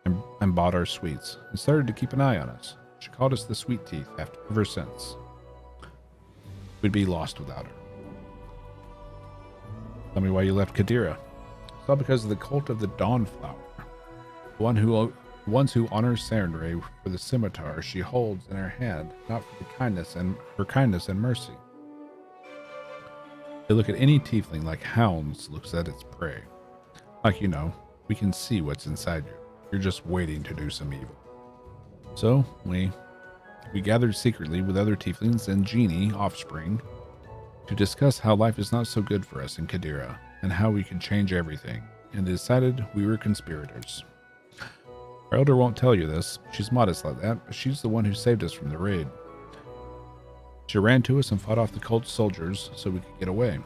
[SPEAKER 2] and bought our sweets and started to keep an eye on us. She called us the Sweet Teeth ever since. We'd be lost without her. Tell me why you left Kadira. It's all because of the cult of the Dawnflower. The ones who honor Sarenrae for the scimitar she holds in her hand, not for her kindness and mercy. They look at any tiefling like hounds looks at its prey. Like you know, we can see what's inside you. You're just waiting to do some evil. So we gathered secretly with other tieflings and genie offspring to discuss how life is not so good for us in Kadira and how we could change everything, and decided we were conspirators. Our elder won't tell you this. She's modest like that, but she's the one who saved us from the raid. She ran to us and fought off the cult soldiers so we could get away.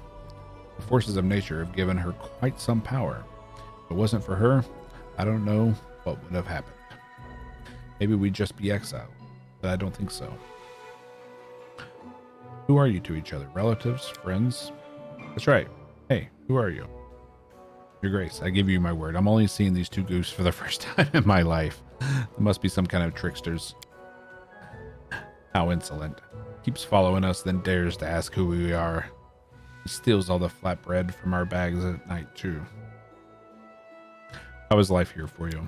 [SPEAKER 2] The forces of nature have given her quite some power. If it wasn't for her, I don't know what would have happened. Maybe we'd just be exiled, but I don't think so. Who are you to each other? Relatives? Friends? That's right. Hey, who are you? Your Grace, I give you my word. I'm only seeing these two goofs for the first time in my life. There must be some kind of tricksters. How insolent. Keeps following us, then dares to ask who we are. He steals all the flatbread from our bags at night, too. How is life here for you?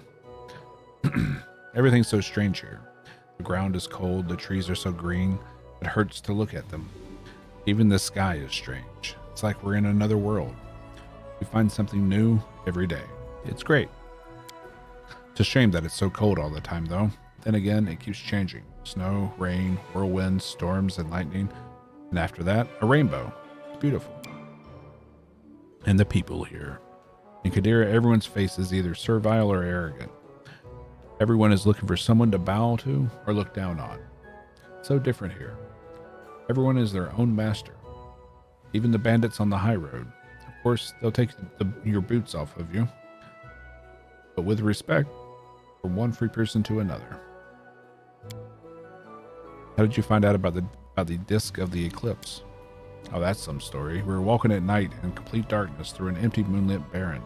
[SPEAKER 2] Everything's so strange here. The ground is cold, the trees are so green, it hurts to look at them. Even the sky is strange. It's like we're in another world. We find something new every day. It's great. It's a shame that it's so cold all the time, though. Then again, it keeps changing. Snow, rain, whirlwinds, storms, and lightning. And after that, a rainbow. It's beautiful. And the people here. In Kadira, everyone's face is either servile or arrogant. Everyone is looking for someone to bow to or look down on. It's so different here. Everyone is their own master. Even the bandits on the high road. Of course, they'll take your boots off of you. But with respect, from one free person to another. How did you find out about the disk of the eclipse? Oh, that's some story. We were walking at night in complete darkness through an empty moonlit barren.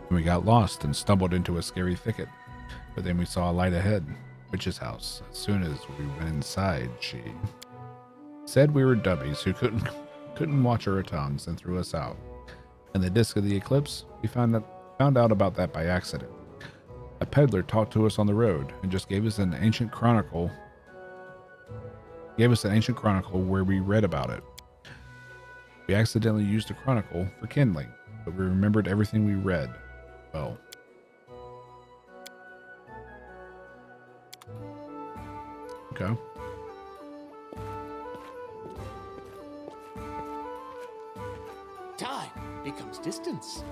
[SPEAKER 2] And we got lost and stumbled into a scary thicket. But then we saw a light ahead. Witch's house. As soon as we went inside, she said we were dummies who couldn't watch our tongues and threw us out. And the disk of the eclipse, we found out about that by accident. A peddler talked to us on the road and just gave us an ancient chronicle. Where we read about it. We accidentally used the chronicle for kindling, but we remembered everything we read. Well. Okay.
[SPEAKER 1] Time becomes distance.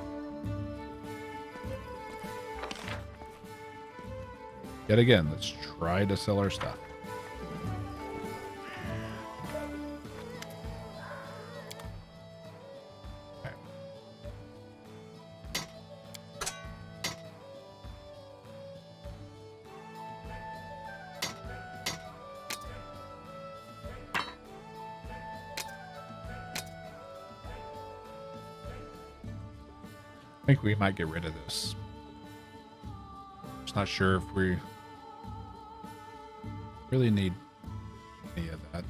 [SPEAKER 2] Yet again, let's try to sell our stuff. Okay. think we might get rid of this. Just not sure if we really need any of that.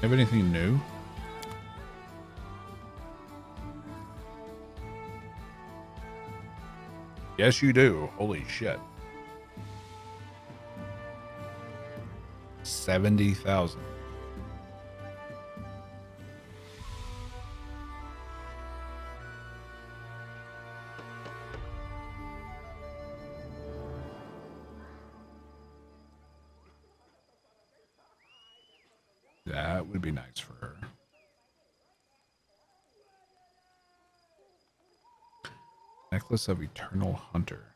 [SPEAKER 2] Have anything new? Yes, you do. Holy shit. 70,000. That would be nice for her. Necklace of Eternal Hunter.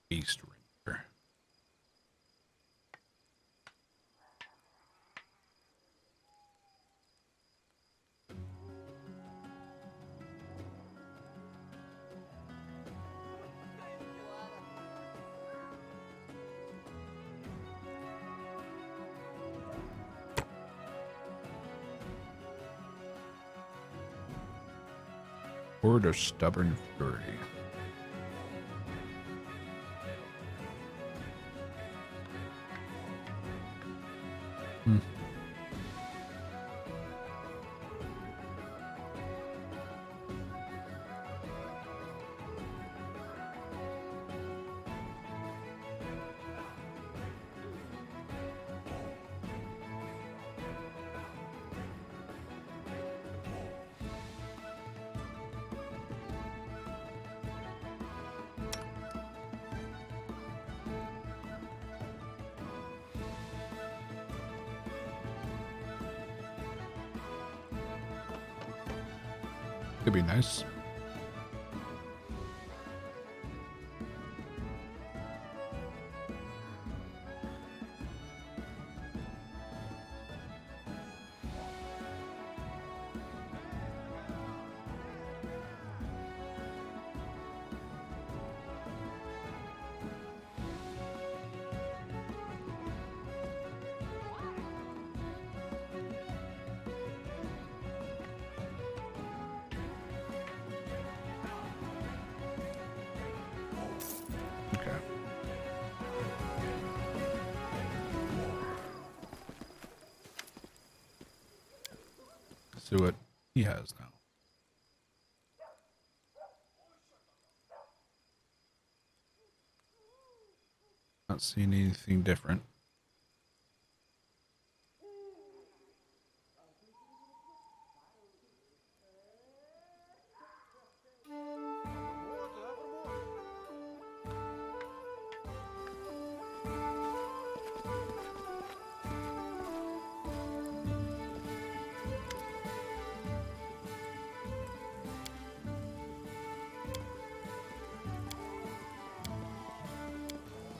[SPEAKER 2] Beast Ranger. Horde of Stubborn Fury. Could be nice. See what he has now. Not seeing anything different.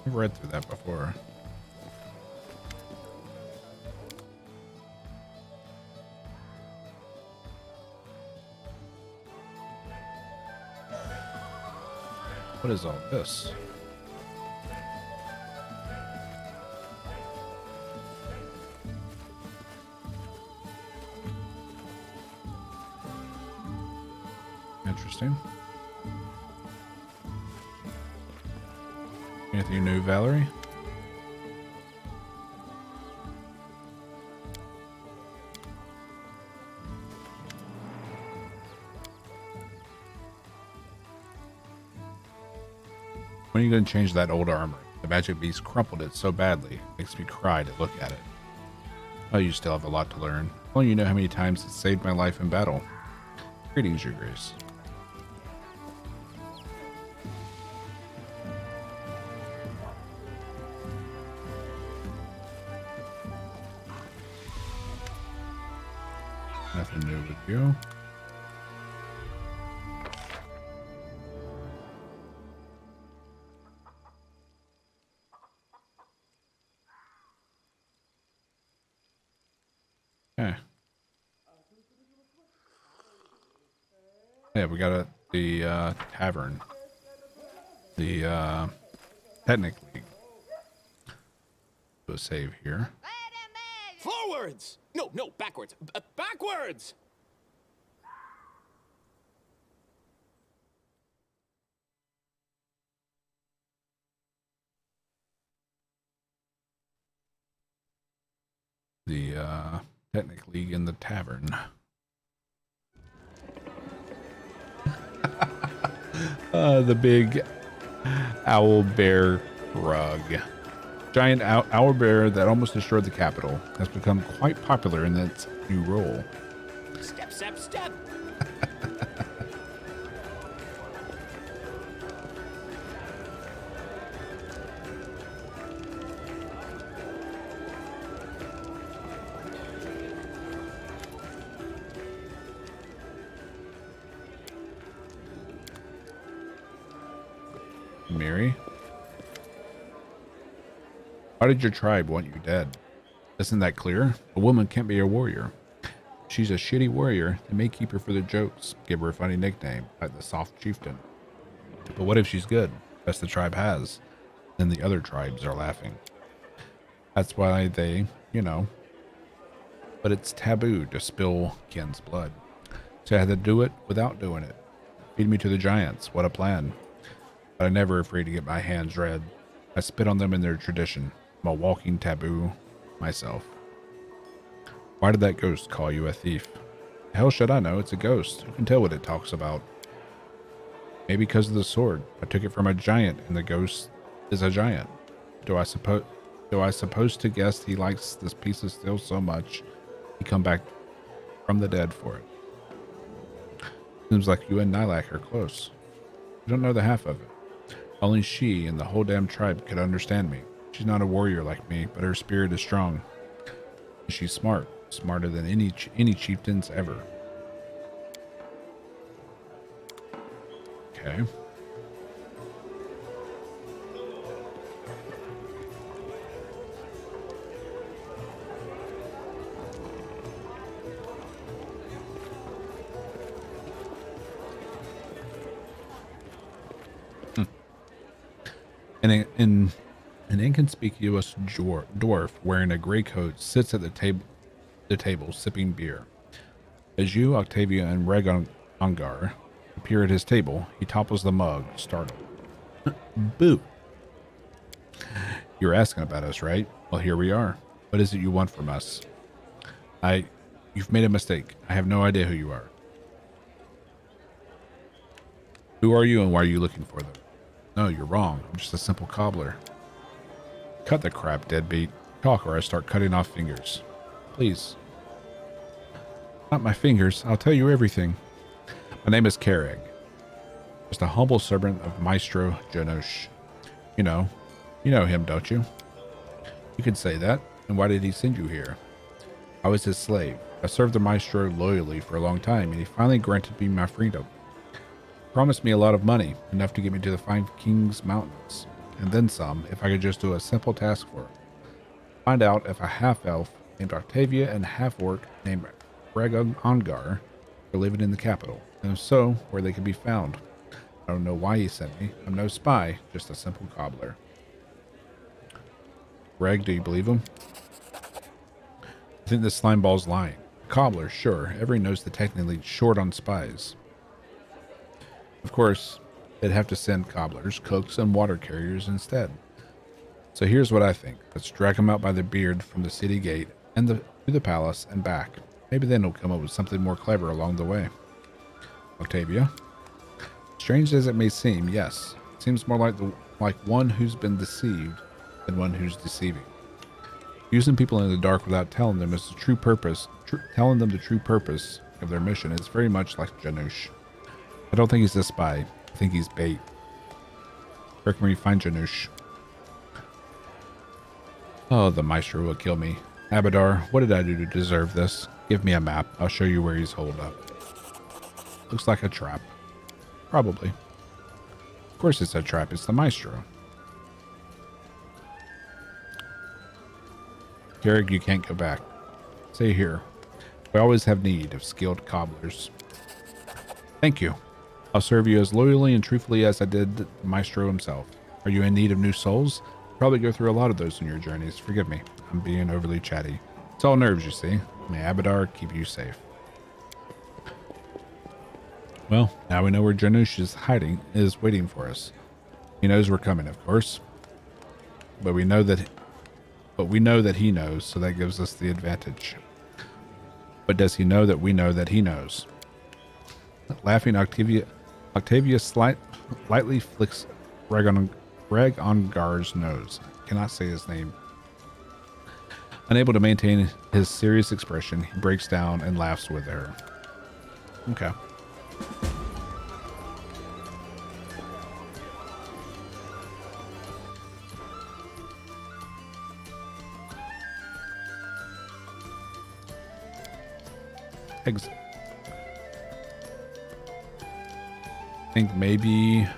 [SPEAKER 2] I've read through that before. What is all this? Interesting. Anything new, Valerie? When are you going to change that old armor? The magic beast crumpled it so badly. Makes me cry to look at it. Oh, you still have a lot to learn. Well, you know how many times it saved my life in battle. Greetings, Your Grace. Nothing new with you. Okay. Yeah, we got the tavern. The technically do a save here.
[SPEAKER 1] Forwards! No, no, backwards. Backwards!
[SPEAKER 2] The technically in the tavern. The big owl bear rug. Giant owl bear that almost destroyed the capital has become quite popular in its new role.
[SPEAKER 1] Step, step, step!
[SPEAKER 2] Mary? Why did your tribe want you dead? Isn't that clear? A woman can't be a warrior. She's a shitty warrior. They may keep her for the jokes, give her a funny nickname, like the soft chieftain. But what if she's good? Best the tribe has. Then the other tribes are laughing. That's why they, you know. But it's taboo to spill kin's blood. So I had to do it without doing it. Feed me to the giants. What a plan. But I'm never afraid to get my hands red. I spit on them in their tradition. I'm a walking taboo myself. Why did that ghost call you a thief? The hell should I know? It's a ghost. Who can tell what it talks about? Maybe because of the sword. I took it from a giant, and the ghost is a giant. Do I suppose to guess he likes this piece of steel so much he come back from the dead for it? Seems like you and Nilak are close. You don't know the half of it. Only she and the whole damn tribe could understand me. She's not a warrior like me, but her spirit is strong. And she's smart. Smarter than any chieftains ever. Okay. And an inconspicuous dwarf wearing a gray coat sits at the table sipping beer. As you, Octavia, and Regongar appear at his table, he topples the mug, startled. Boo! You're asking about us, right? Well, here we are. What is it you want from us? You've made a mistake. I have no idea who you are. Who are you and why are you looking for them? No, you're wrong. I'm just a simple cobbler. Cut the crap, deadbeat. Talk or I start cutting off fingers. Please. Not my fingers. I'll tell you everything. My name is Kareg. Just a humble servant of Maestro Janosh. You know him, don't you? You can say that. And why did he send you here? I was his slave. I served the Maestro loyally for a long time, and he finally granted me my freedom. Promised me a lot of money, enough to get me to the Five Kings Mountains, and then some if I could just do a simple task for him. Find out if a half-elf named Octavia and a half-orc named Regongar are living in the capital, and if so, where they can be found. I don't know why he sent me. I'm no spy, just a simple cobbler. Reg, do you believe him? I think this slimeball's lying. Cobbler, sure. Everyone knows the technically short on spies. Of course, they'd have to send cobblers, cooks, and water carriers instead. So here's what I think. Let's drag them out by the beard from the city gate and to the palace and back. Maybe then we'll come up with something more clever along the way. Octavia? Strange as it may seem, yes. It seems more like one who's been deceived than one who's deceiving. Using people in the dark without telling them the true purpose of their mission is very much like Janosh. I don't think he's a spy. I think he's bait. Where can we find Janosh? Oh, the Maestro will kill me. Abadar, what did I do to deserve this? Give me a map. I'll show you where he's holed up. Looks like a trap. Probably. Of course it's a trap. It's the Maestro. Garrick, you can't go back. Stay here. We always have need of skilled cobblers. Thank you. I'll serve you as loyally and truthfully as I did the Maestro himself. Are you in need of new souls? Probably go through a lot of those in your journeys. Forgive me. I'm being overly chatty. It's all nerves, you see. May Abadar keep you safe. Well, now we know where Janusz is waiting for us. He knows we're coming, of course. But we know that he knows, so that gives us the advantage. But does he know that we know that he knows? Laughing, Octavia lightly flicks Regongar's nose. I cannot say his name. Unable to maintain his serious expression, he breaks down and laughs with her. Okay. Exit. I think maybe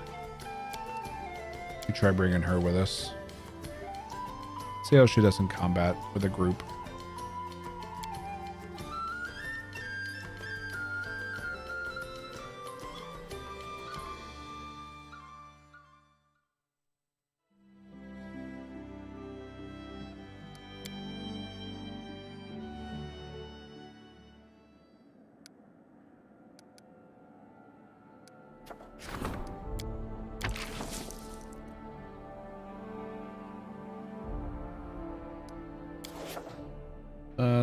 [SPEAKER 2] we try bringing her with us. See how she does in combat with a group.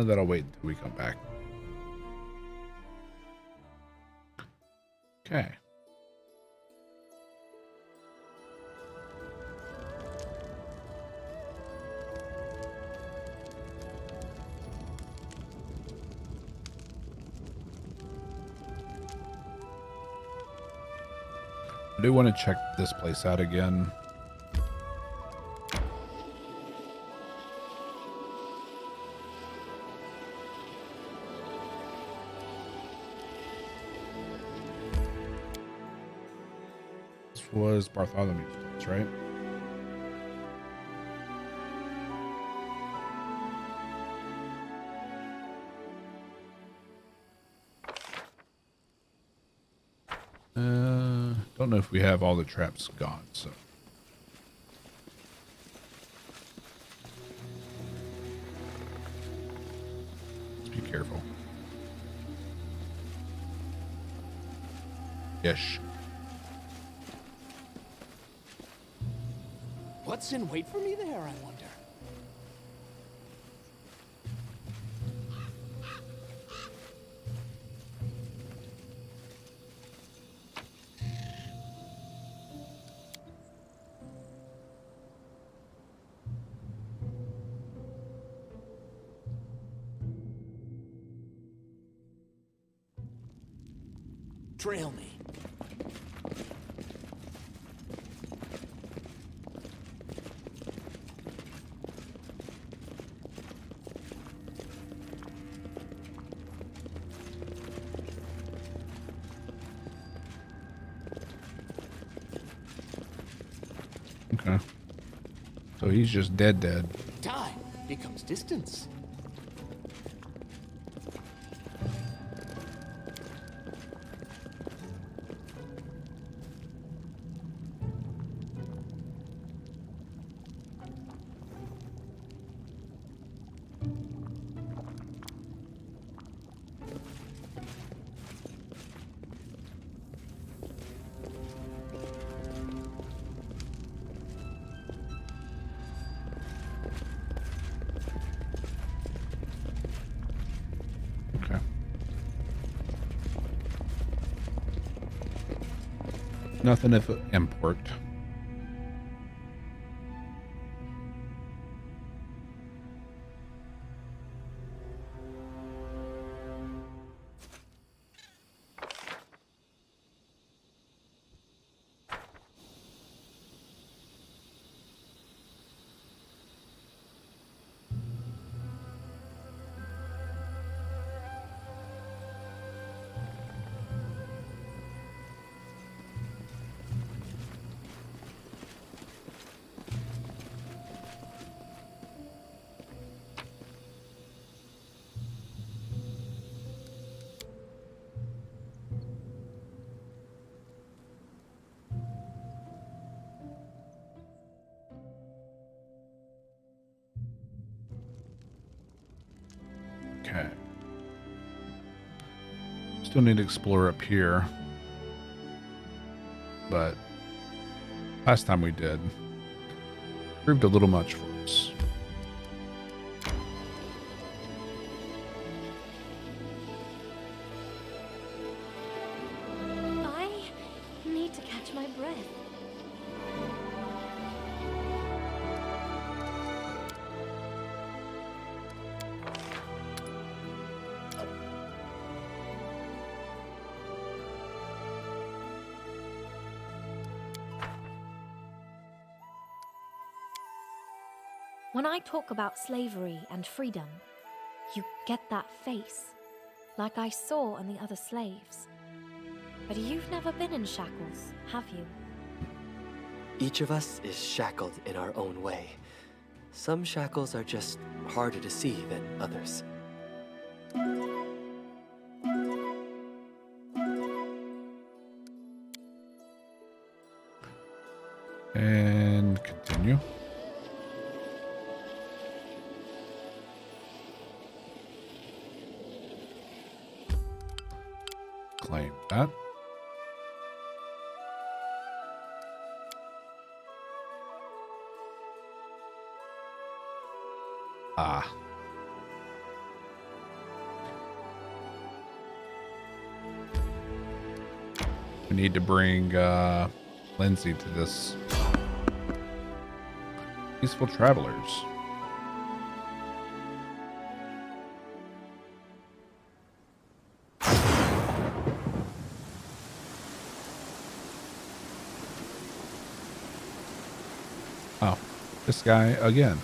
[SPEAKER 2] That'll wait until we come back. Okay. I do want to check this place out again. Was Bartholomew's place, right? Don't know if we have all the traps gone, so let's be careful. Yes.
[SPEAKER 1] What's in wait for me there, I wonder? Trail me.
[SPEAKER 2] Okay. So he's just dead.
[SPEAKER 1] Time becomes distance.
[SPEAKER 2] Nothing of import. Okay. Still need to explore up here. But last time we did, proved a little much for us.
[SPEAKER 5] I need to catch my breath.
[SPEAKER 3] When I talk about slavery and freedom, you get that face, like I saw on the other slaves. But you've never been in shackles, have you?
[SPEAKER 8] Each of us is shackled in our own way. Some shackles are just harder to see than others.
[SPEAKER 2] And continue. Claim that. Ah. We need to bring Lindsay to this. Peaceful Travelers. Oh, this guy again.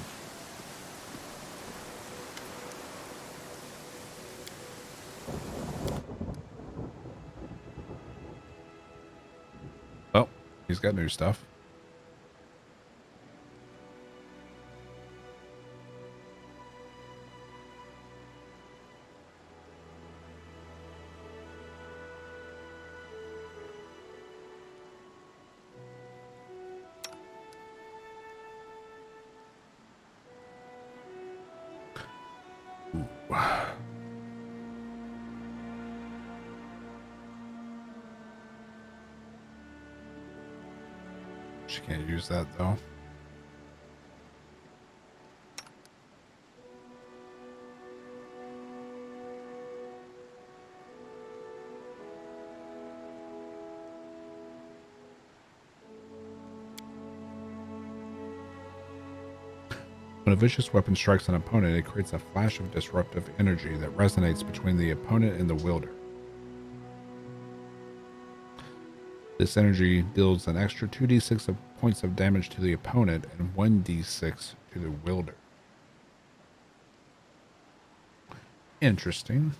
[SPEAKER 2] Oh, he's got new stuff. She can't use that though. When a vicious weapon strikes an opponent, it creates a flash of disruptive energy that resonates between the opponent and the wielder. This energy deals an extra 2d6 of points of damage to the opponent and 1d6 to the wielder. Interesting.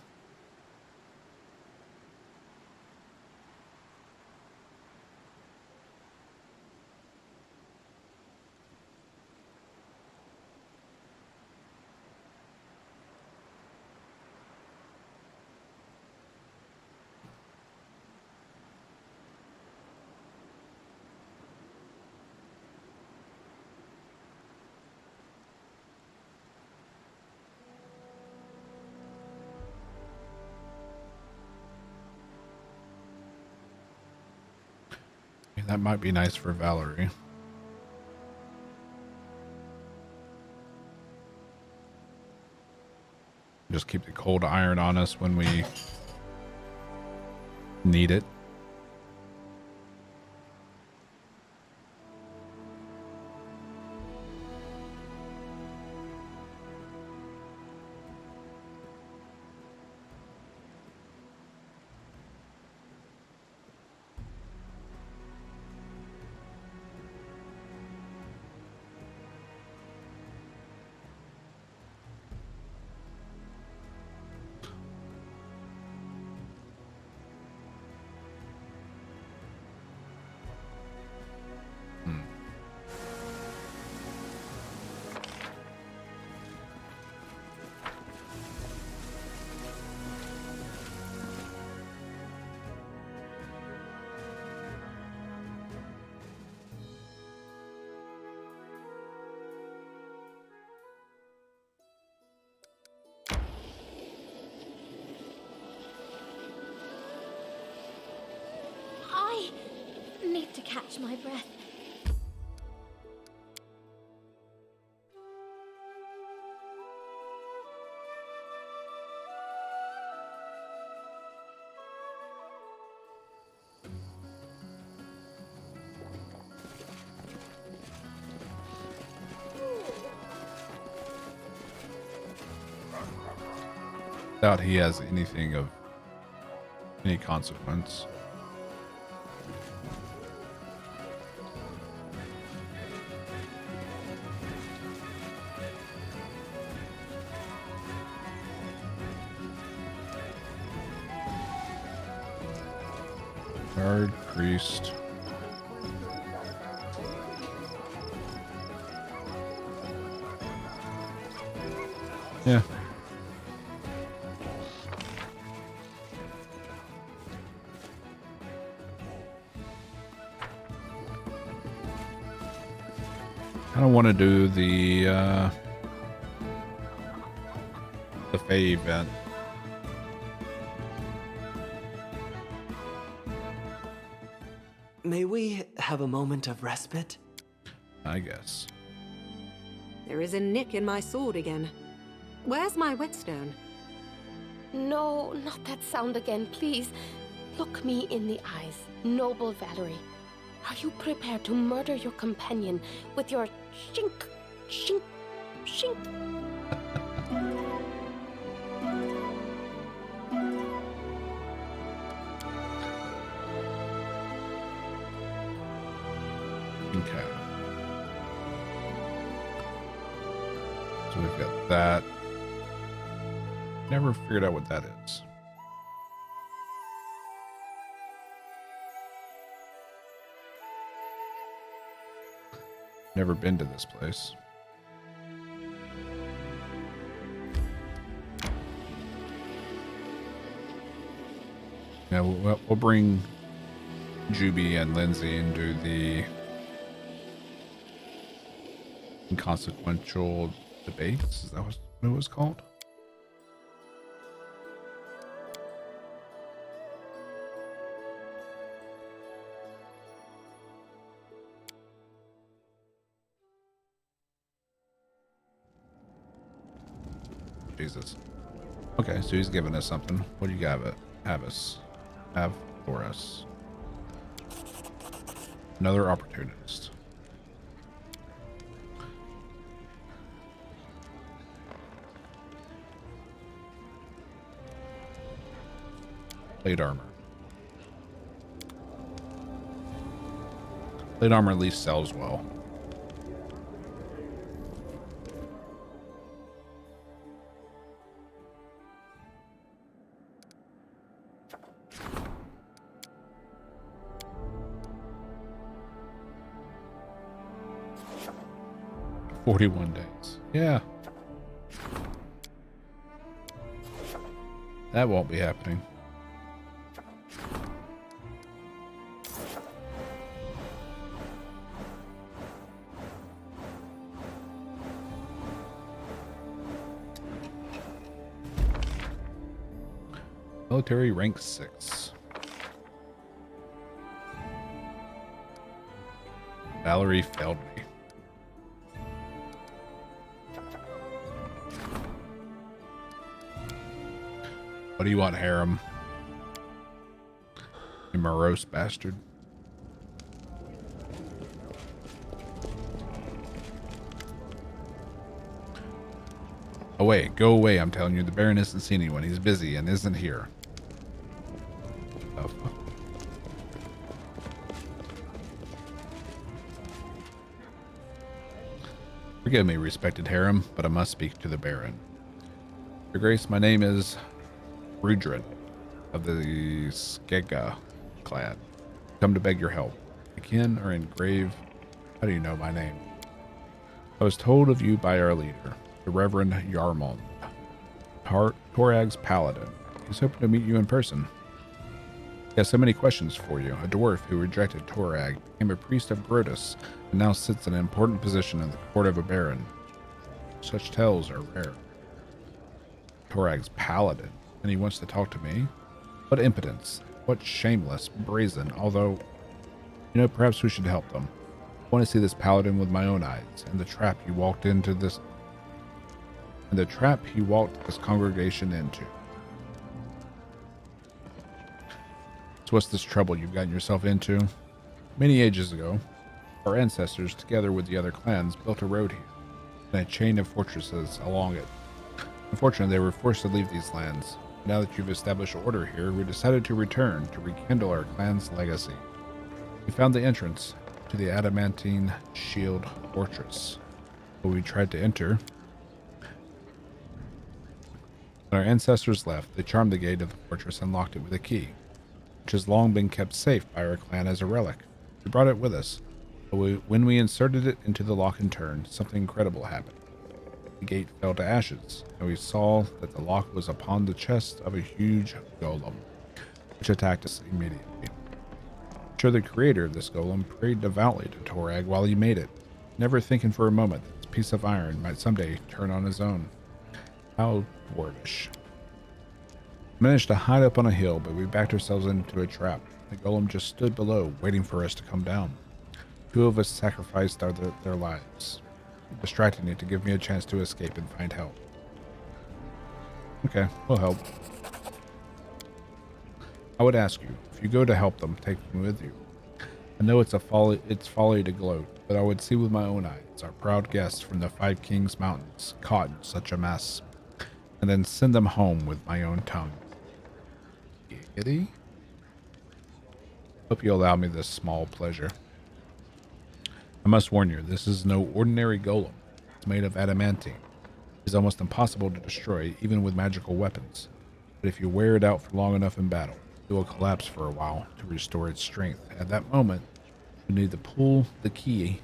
[SPEAKER 2] That might be nice for Valerie. Just keep the cold iron on us when we need it.
[SPEAKER 5] catch my breath.
[SPEAKER 2] Doubt he has anything of any consequence. Guard, priest. Yeah. I don't want to do the Fae event.
[SPEAKER 8] May we have a moment of respite?
[SPEAKER 2] I guess.
[SPEAKER 9] There is a nick in my sword again. Where's my whetstone?
[SPEAKER 3] No, not that sound again, please. Look me in the eyes, noble Valerie. Are you prepared to murder your companion with your shink, shink, shink?
[SPEAKER 2] Okay. So we've got that. Never figured out what that is. Never been to this place. Yeah, we'll bring Juby and Lindsay and do the inconsequential debates. Is that what it was called? Jesus. Okay, so he's giving us something. What do you got? Have for us. Another opportunist. Plate armor. Plate armor at least sells well. $41 days. Yeah. That won't be happening. Military rank 6. Valerie failed me. What do you want, harem? You morose bastard. Oh wait, go away, I'm telling you. The Baron isn't seeing anyone. He's busy and isn't here. Oh, fuck. Forgive me, respected harem, but I must speak to the Baron. Your Grace, my name is Rudrin of the Skega clan. Come to beg your help. Akin or in grave. How do you know my name? I was told of you by our leader, the Reverend Yarmond, Torag's paladin. He's hoping to meet you in person. He has so many questions for you. A dwarf who rejected Torag, became a priest of Grotus, and now sits in an important position in the court of a baron. Such tales are rare. Torag's paladin, and he wants to talk to me? What impudence. What shameless, brazen, although You know, perhaps we should help them. I want to see this paladin with my own eyes, and the trap he walked this congregation into. So what's this trouble you've gotten yourself into? Many ages ago, our ancestors, together with the other clans, built a road here, and a chain of fortresses along it. Unfortunately, they were forced to leave these lands. Now that you've established order here, we decided to return to rekindle our clan's legacy. We found the entrance to the Adamantine Shield Fortress. When we tried to enter, when our ancestors left, they charmed the gate of the fortress and locked it with a key, which has long been kept safe by our clan as a relic. We brought it with us, but when we inserted it into the lock and turn, something incredible happened. The gate fell to ashes, and we saw that the lock was upon the chest of a huge golem, which attacked us immediately. I'm sure the creator of this golem prayed devoutly to Torag while he made it, never thinking for a moment that this piece of iron might someday turn on his own. How dwarvish. We managed to hide up on a hill, but we backed ourselves into a trap. The golem just stood below, waiting for us to come down. 2 of us sacrificed their lives, distracting it to give me a chance to escape and find help. Okay, we'll help. I would ask you, if you go to help them, take me with you. I know it's folly to gloat, but I would see with my own eyes our proud guests from the 5 Kings Mountains caught in such a mess, and then send them home with my own tongue. Giggity? Hope you allow me this small pleasure. I must warn you, this is no ordinary golem. It's made of adamantine. It is almost impossible to destroy, even with magical weapons. But if you wear it out for long enough in battle, it will collapse for a while to restore its strength. At that moment, you need to pull the key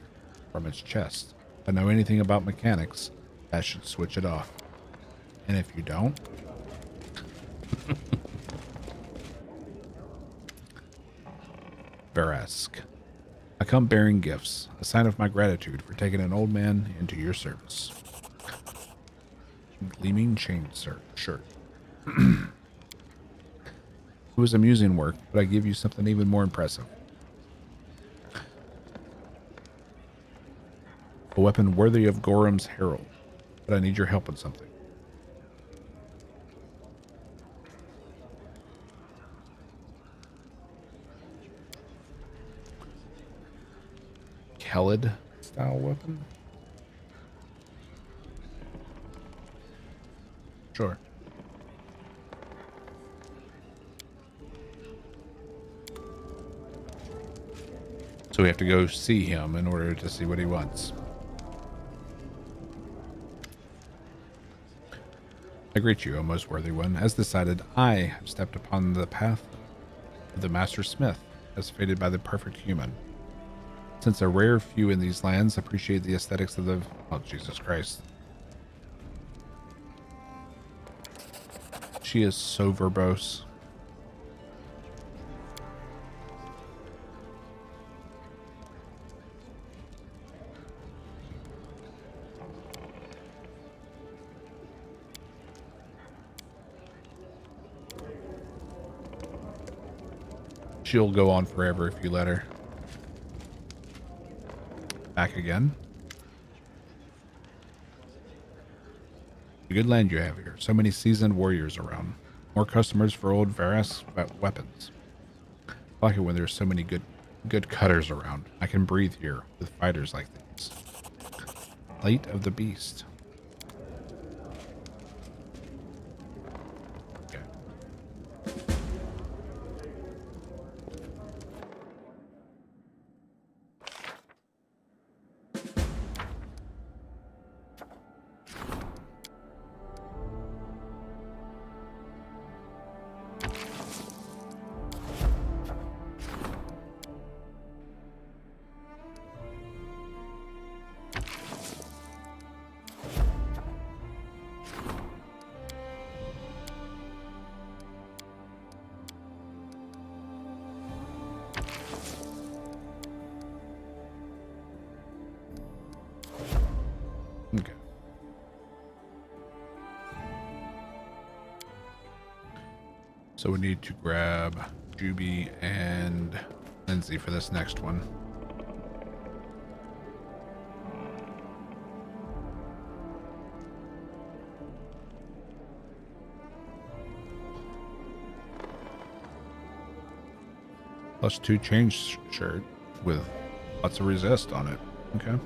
[SPEAKER 2] from its chest. If I know anything about mechanics, that should switch it off. And if you don't... Veresk. I come bearing gifts, a sign of my gratitude for taking an old man into your service. Gleaming chain shirt. It was amusing work, but I give you something even more impressive. A weapon worthy of Gorham's herald, but I need your help with something. Kelid style weapon? Sure. So we have to go see him in order to see what he wants. I greet you, O most worthy one. As decided, I have stepped upon the path of the Master Smith, as fated by the perfect human. Since a rare few in these lands appreciate the aesthetics of the... Oh, Jesus Christ. She is so verbose. She'll go on forever if you let her. Back again. A good land you have here. So many seasoned warriors around. More customers for old Veresk weapons. I like it when there's so many good cutters around. I can breathe here with fighters like these. Light of the Beast. Okay. So we need to grab Juby and Lindsay for this next one. +2 change shirt with lots of resist on it. Okay.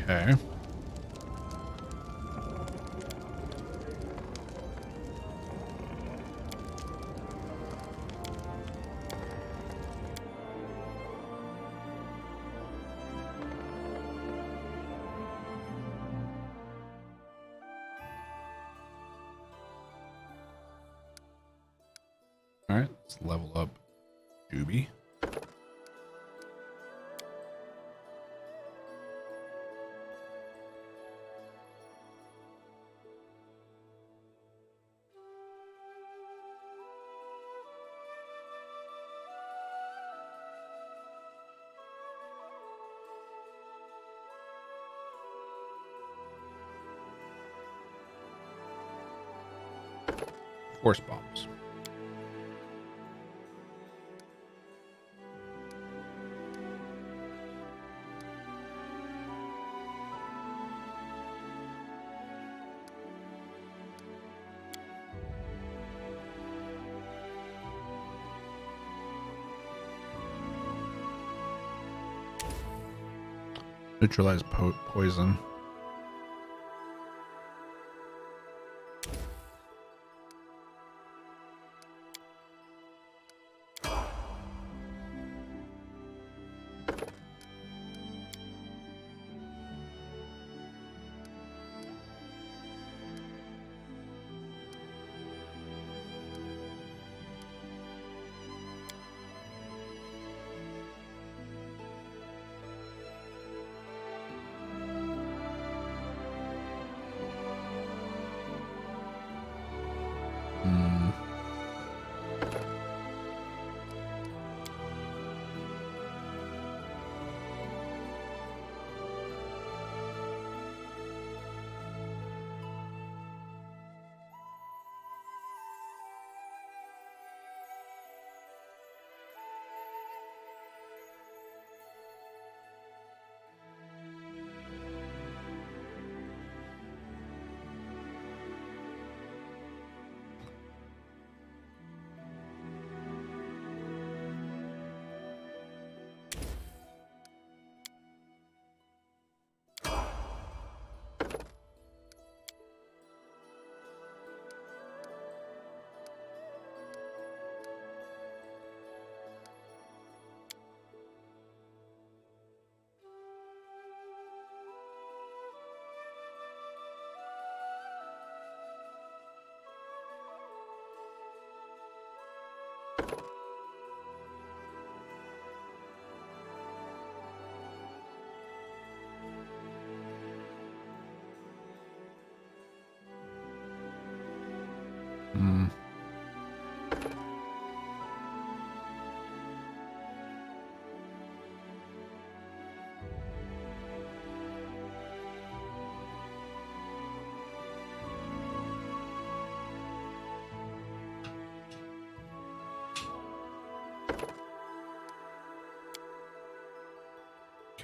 [SPEAKER 2] Okay. All right, let's level up Doobie. Force bombs. Neutralize poison.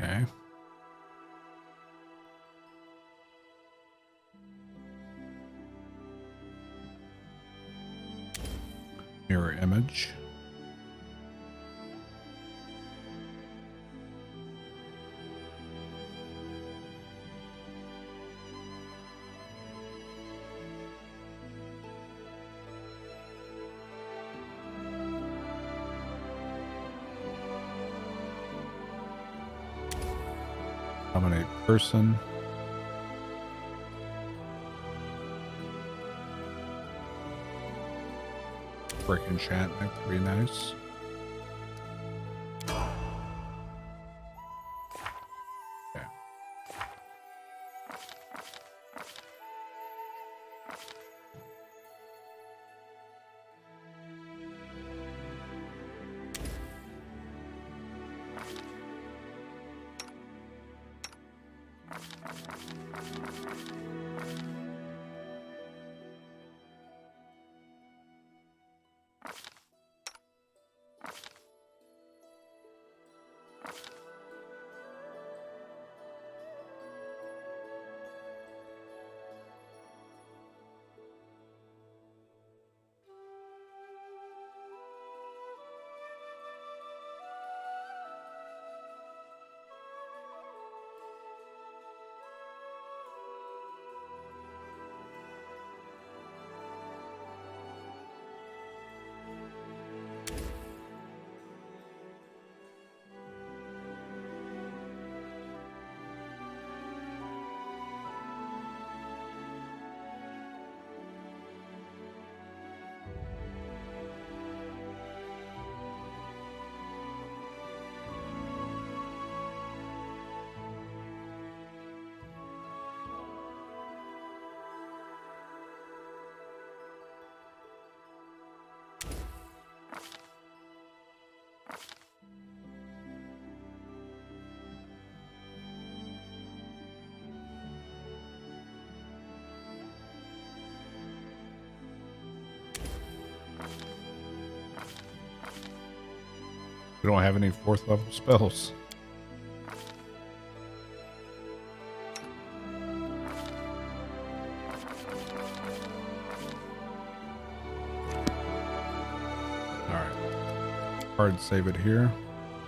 [SPEAKER 2] Okay. Mirror image. Dominate person. brick enchantment could be nice. Okay. We don't have any 4th level spells. Alright. Hard save it here.